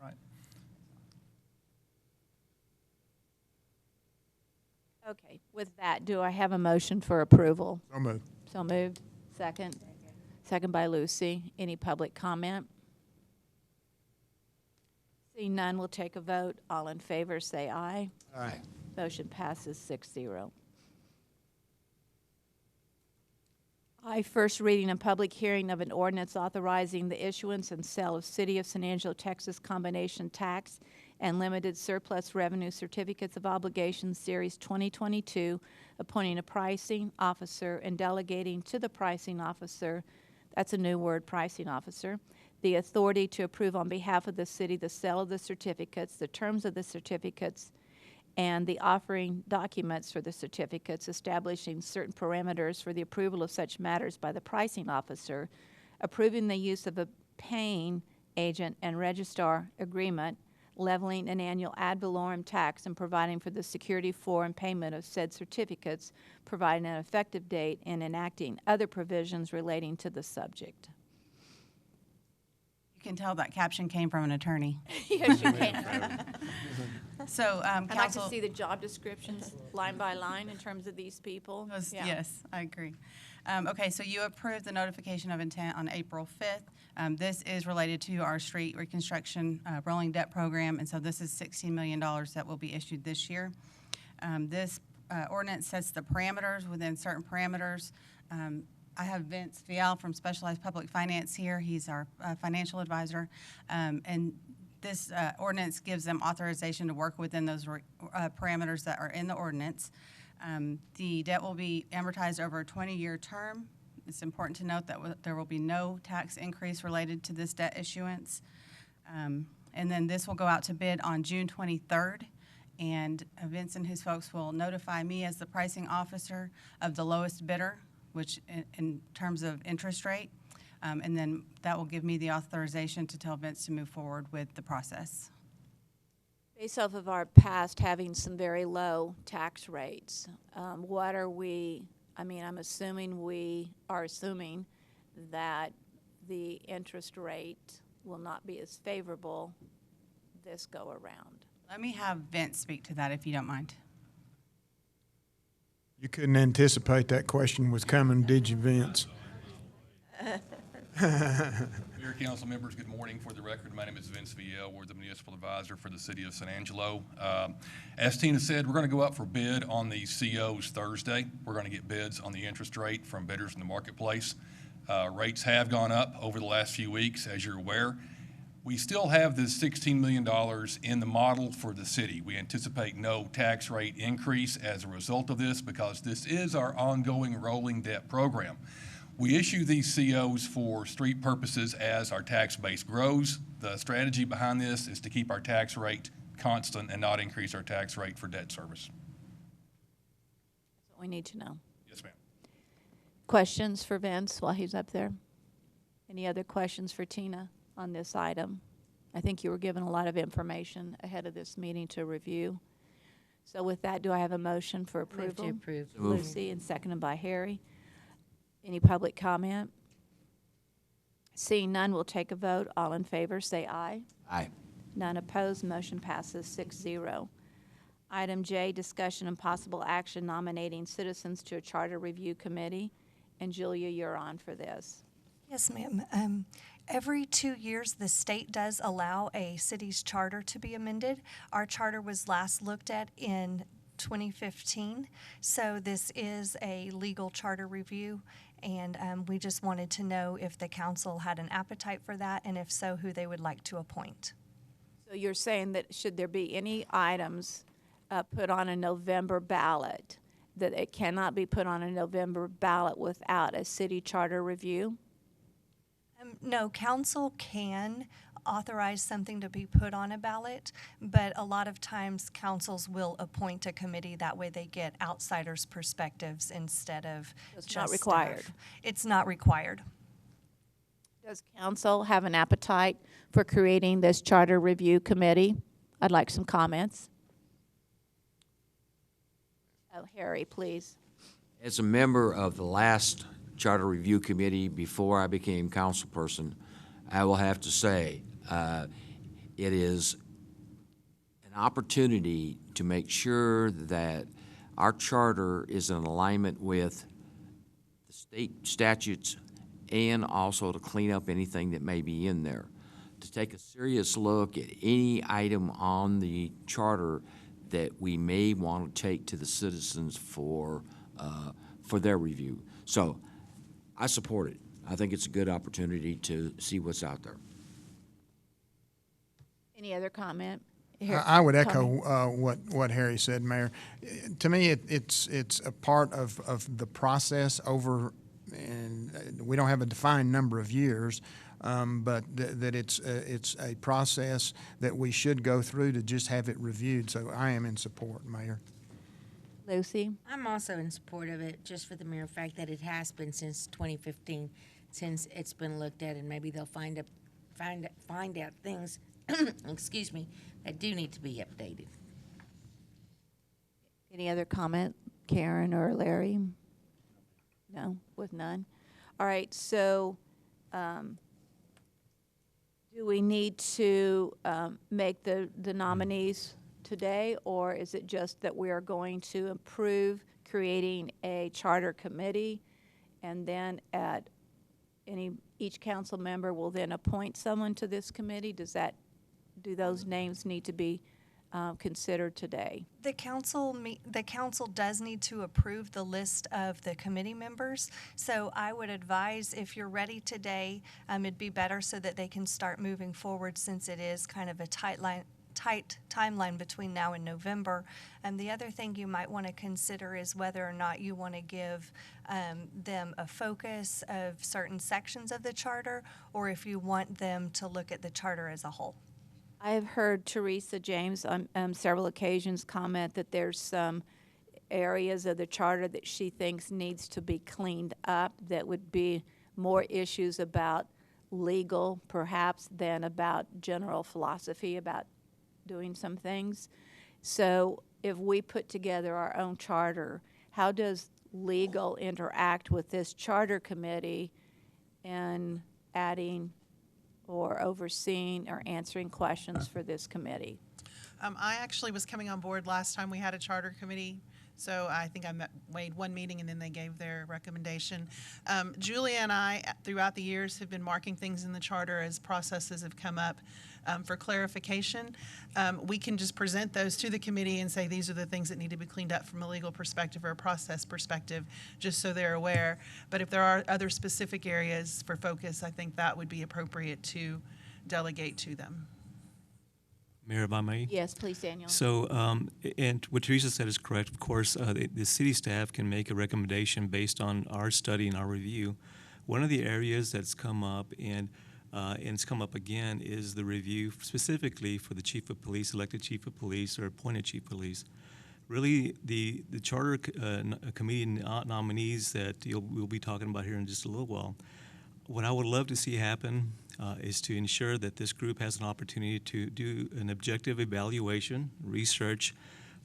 Right. Okay, with that, do I have a motion for approval? So moved. So moved. Second? Second by Lucy. Any public comment? Seeing none, we'll take a vote. All in favor, say aye. Aye. Motion passes 6-0. I, first reading and public hearing of an ordinance authorizing the issuance and sale of City of San Angelo, Texas combination tax and limited surplus revenue certificates of obligation series 2022, appointing a pricing officer and delegating to the pricing officer, that's a new word, pricing officer, the authority to approve on behalf of the city the sale of the certificates, the terms of the certificates, and the offering documents for the certificates, establishing certain parameters for the approval of such matters by the pricing officer, approving the use of a paying agent and registrar agreement, leveling an annual ad valorem tax, and providing for the security for and payment of said certificates, providing an effective date, and enacting other provisions relating to the subject. You can tell that caption came from an attorney. Yes, you can. So, I'd like to council. see the job descriptions line by line in terms of these people. Yeah. Yes, I agree. Okay, so you approved the notification of intent on April 5th. This is related to our street reconstruction rolling debt program, and so this is $16 million that will be issued this year. This ordinance sets the parameters within certain parameters. I have Vince Vial from Specialized Public Finance here. He's our financial advisor, and this ordinance gives them authorization to work within those parameters that are in the ordinance. The debt will be amortized over a 20-year term. It's important to note that there will be no tax increase related to this debt issuance. And then this will go out to bid on June 23rd. And Vince and his folks will notify me as the pricing officer of the lowest bidder, which in terms of interest rate. And then that will give me the authorization to tell Vince to move forward with the process. Based off of our past having some very low tax rates, what are we, I'm assuming we are assuming that the interest rate will not be as favorable this go around. Let me have Vince speak to that if you don't mind. You couldn't anticipate that question was coming, did you, Vince? Mayor, council members, good morning. For the record, my name is Vince Viel. We're the municipal advisor for the city of San Angelo. As Tina said, we're going to go up for bid on the COs Thursday. We're going to get bids on the interest rate from bidders in the marketplace. Rates have gone up over the last few weeks, as you're aware. We still have this $16 million in the model for the city. We anticipate no tax rate increase as a result of this because this is our ongoing rolling debt program. We issue these COs for street purposes as our tax base grows. The strategy behind this is to keep our tax rate constant and not increase our tax rate for debt service. That's what we need to know. Yes, ma'am. Questions for Vince while he's up there? Any other questions for Tina on this item? I think you were given a lot of information ahead of this meeting to review. So with that, do I have a motion for approval? Move to approve. Lucy, and seconded by Harry. Any public comment? Seeing none, we'll take a vote. All in favor, say aye. Aye. None opposed, motion passes 6-0. Item J, discussion and possible action nominating citizens to a charter review committee. And Julia, you're on for this. Yes, ma'am. Every 2 years, the state does allow a city's charter to be amended. Our charter was last looked at in 2015, so this is a legal charter review, and we just wanted to know if the council had an appetite for that, and if so, who they would like to appoint. So you're saying that should there be any items put on a November ballot, that it cannot be put on a November ballot without a city charter review? No, council can authorize something to be put on a ballot, but a lot of times councils will appoint a committee. That way they get outsiders' perspectives instead of It's just not required. staff. It's not required. Does council have an appetite for creating this charter review committee? I'd like some comments. Oh, Harry, please. As a member of the last Charter Review Committee before I became councilperson, I will have to say it is an opportunity to make sure that our charter is in alignment with the state statutes and also to clean up anything that may be in there. To take a serious look at any item on the charter that we may want to take to the citizens for their review. So I support it. I think it's a good opportunity to see what's out there. Any other comment? I would echo Tommy? what Harry said, Mayor. To me, it's a part of the process over, and we don't have a defined number of years, but that it's a process that we should go through to just have it reviewed. So I am in support, Mayor. Lucy? I'm also in support of it, just for the mere fact that it has been since 2015, since it's been looked at, and maybe they'll find out things, excuse me, that do need to be updated. Any other comment, Karen or Larry? No, with none. All right, so do we need to make the nominees today, or is it just that we are going to approve creating a charter committee, and then each council member will then appoint someone to this committee? Do those names need to be considered today? The council does need to approve the list of the committee members. So I would advise, if you're ready today, it'd be better so that they can start moving forward, since it is kind of a tight timeline between now and November. And the other thing you might want to consider is whether or not you want to give them a focus of certain sections of the charter, or if you want them to look at the charter as a whole. I have heard Teresa James on several occasions comment that there's some areas of the charter that she thinks needs to be cleaned up, that would be more issues about legal perhaps than about general philosophy about doing some things. So if we put together our own charter, how does legal interact with this charter committee in adding or overseeing or answering questions for this committee? I actually was coming on board last time we had a charter committee, so I think I made one meeting and then they gave their recommendation. Julia and I, throughout the years, have been marking things in the charter as processes have come up for clarification. We can just present those to the committee and say these are the things that need to be cleaned up from a legal perspective or a process perspective, just so they're aware. But if there are other specific areas for focus, I think that would be appropriate to delegate to them. Mayor, if I may? Yes, please, Daniel. So, and what Teresa said is correct. Of course, the city staff can make a recommendation based on our study and our review. One of the areas that's come up, and it's come up again, is the review specifically for the chief of police, elected chief of police, or appointed chief of police. Really, the charter committee nominees that we'll be talking about here in just a little while, what I would love to see happen is to ensure that this group has an opportunity to do an objective evaluation, research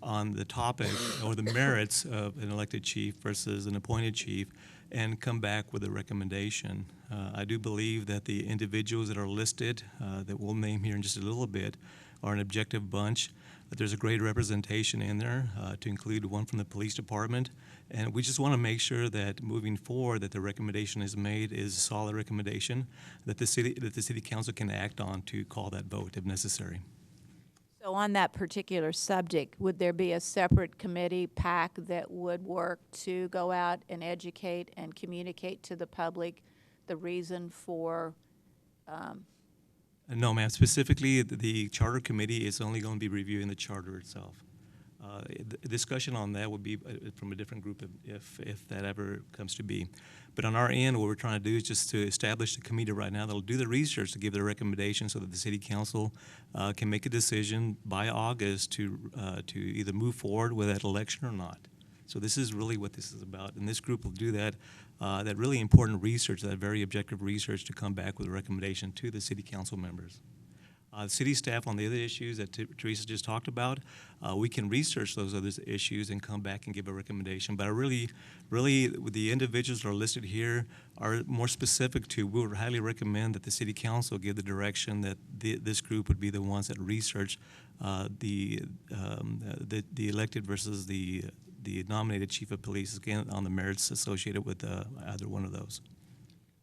on the topic or the merits of an elected chief versus an appointed chief, and come back with a recommendation. I do believe that the individuals that are listed, that we'll name here in just a little bit, are an objective bunch. There's a great representation in there to include one from the police department. And we just want to make sure that moving forward, that the recommendation is made is a solid recommendation that the city council can act on to call that vote if necessary. So on that particular subject, would there be a separate committee PAC that would work to go out and educate and communicate to the public the reason for? No, ma'am. Specifically, the charter committee is only going to be reviewing the charter itself. The discussion on that would be from a different group if that ever comes to be. But on our end, what we're trying to do is just to establish a committee right now that'll do the research to give their recommendation so that the city council can make a decision by August to either move forward with that election or not. So this is really what this is about. And this group will do that really important research, that very objective research to come back with a recommendation to the city council members. City staff on the other issues that Teresa just talked about, we can research those other issues and come back and give a recommendation. But really, the individuals that are listed here are more specific to, we would highly recommend that the city council give the direction that this group would be the ones that research the elected versus the nominated chief of police, again, on the merits associated with either one of those.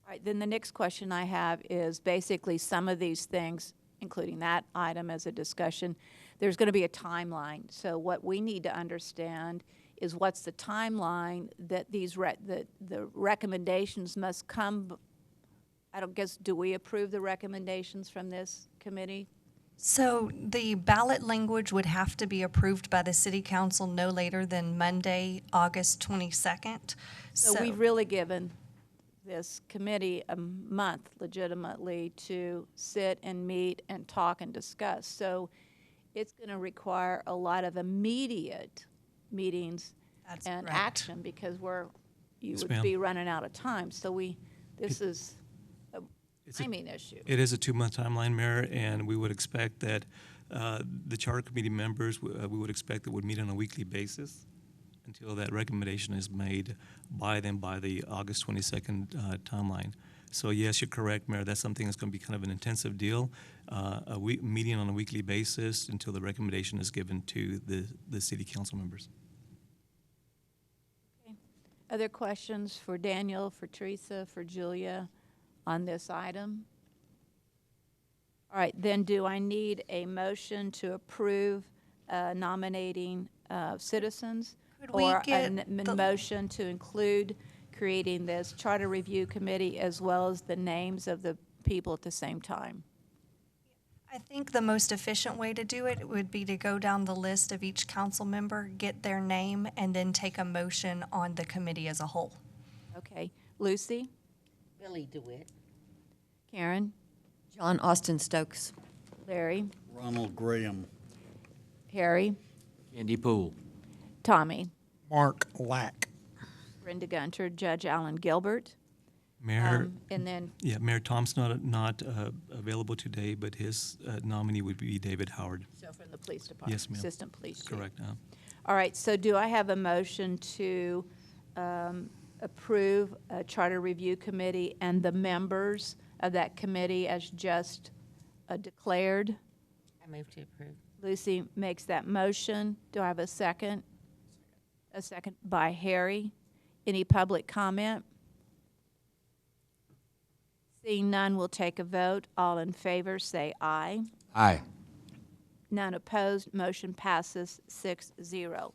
All right, then the next question I have is basically some of these things, including that item as a discussion, there's going to be a timeline. So what we need to understand is what's the timeline that these the recommendations must come. I don't guess, do we approve the recommendations from this committee? So the ballot language would have to be approved by the city council no later than Monday, August 22nd. So we've really given this committee a month legitimately to sit and meet and talk and discuss. So it's going to require a lot of immediate meetings and action because you would be running out of time. So this is a timing issue. It is a 2-month timeline, Mayor, and we would expect that the charter committee members, we would expect that would meet on a weekly basis until that recommendation is made by them by the August 22nd timeline. So yes, you're correct, Mayor. That's something that's going to be kind of an intensive deal, meeting on a weekly basis until the recommendation is given to the city council members. Okay. Other questions for Daniel, for Teresa, for Julia on this item? All right, then do I need a motion to approve nominating citizens? Or a motion to include creating this charter review committee as well as the names of the people at the same time? I think the most efficient way to do it would be to go down the list of each council member, get their name, and then take a motion on the committee as a whole. Okay. Lucy? Billy DeWitt. Karen? John Austin Stokes. Larry? Ronald Graham. Harry? Andy Poole. Tommy? Mark Lack. Brenda Gunter, Judge Alan Gilbert. Mayor, and then Mayor Tom's not available today, but his nominee would be David Howard. So from the police department. Yes, ma'am. Assistant police chief. Correct. All right. So do I have a motion to approve a charter review committee and the members of that committee as just declared? I move to approve. Lucy makes that motion. Do I have a second? A second by Harry. Any public comment? Seeing none, we'll take a vote. All in favor, say aye. Aye. None opposed. Motion passes 6-0.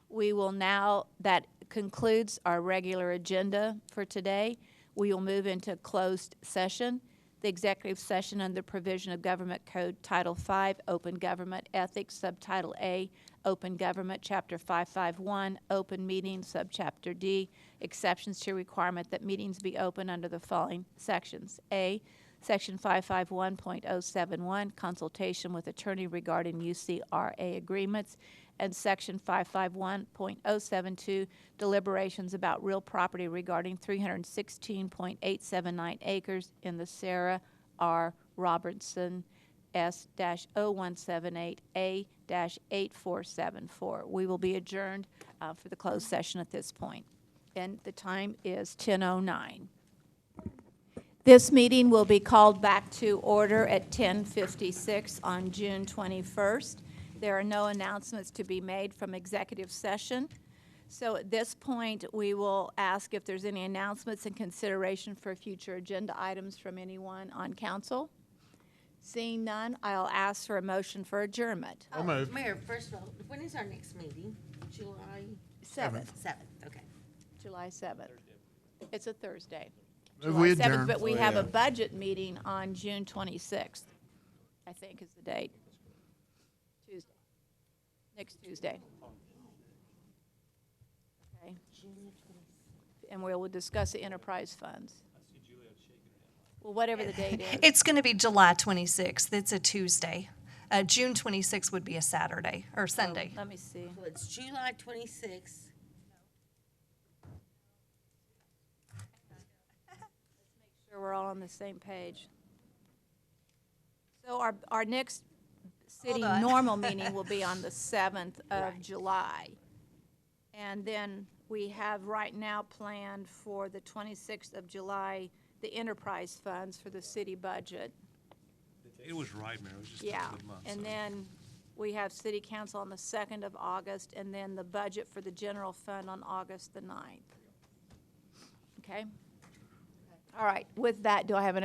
We will now, that concludes our regular agenda for today. We will move into closed session. The executive session under provision of Government Code Title V, Open Government Ethics, Subtitle A, Open Government, Chapter 551, Open Meetings, Subchapter D, exceptions to requirement that meetings be open under the following sections. A, Section 551.071, consultation with attorney regarding UCRA agreements, and Section 551.072, deliberations about real property regarding 316.879 acres in the Sarah R. Robertson S-0178A-8474. We will be adjourned for the closed session at this point. And the time is 10:09. This meeting will be called back to order at 10:56 on June 21st. There are no announcements to be made from executive session. So at this point, we will ask if there's any announcements and consideration for future agenda items from anyone on council. Seeing none, I'll ask for a motion for adjournment. Mayor, first of all, when is our next meeting? July 7th. 7th, okay. July 7th. It's a Thursday. Move we July 7th, adjourn. but we Oh, have yeah. a budget meeting on June 26th, I think is the date. Tuesday. Next Tuesday. Okay. And we will discuss the enterprise funds. Well, whatever the date is. It's going to be July 26th. It's a Tuesday. June 26th would be a Saturday or Sunday. Let me see. So it's July 26th. Sure we're all on the same page. So our next city on. normal meeting will be on the 7th of July. And then we have right now planned for the 26th of July, the enterprise funds for the city budget. The date was right, Mayor, it was just a Yeah, good month. and so. then we have city council on the 2nd of August, and then the budget for the general fund on August the 9th. Okay? All right, with that, do I have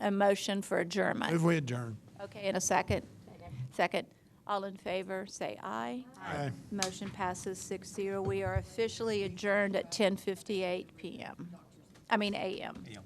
a motion for adjournment? Move we adjourn. Okay, in a second? Second. All in favor, say aye. Aye. Motion passes 6-0. We are officially adjourned at 10:58 p.m. I mean a.m. Yeah.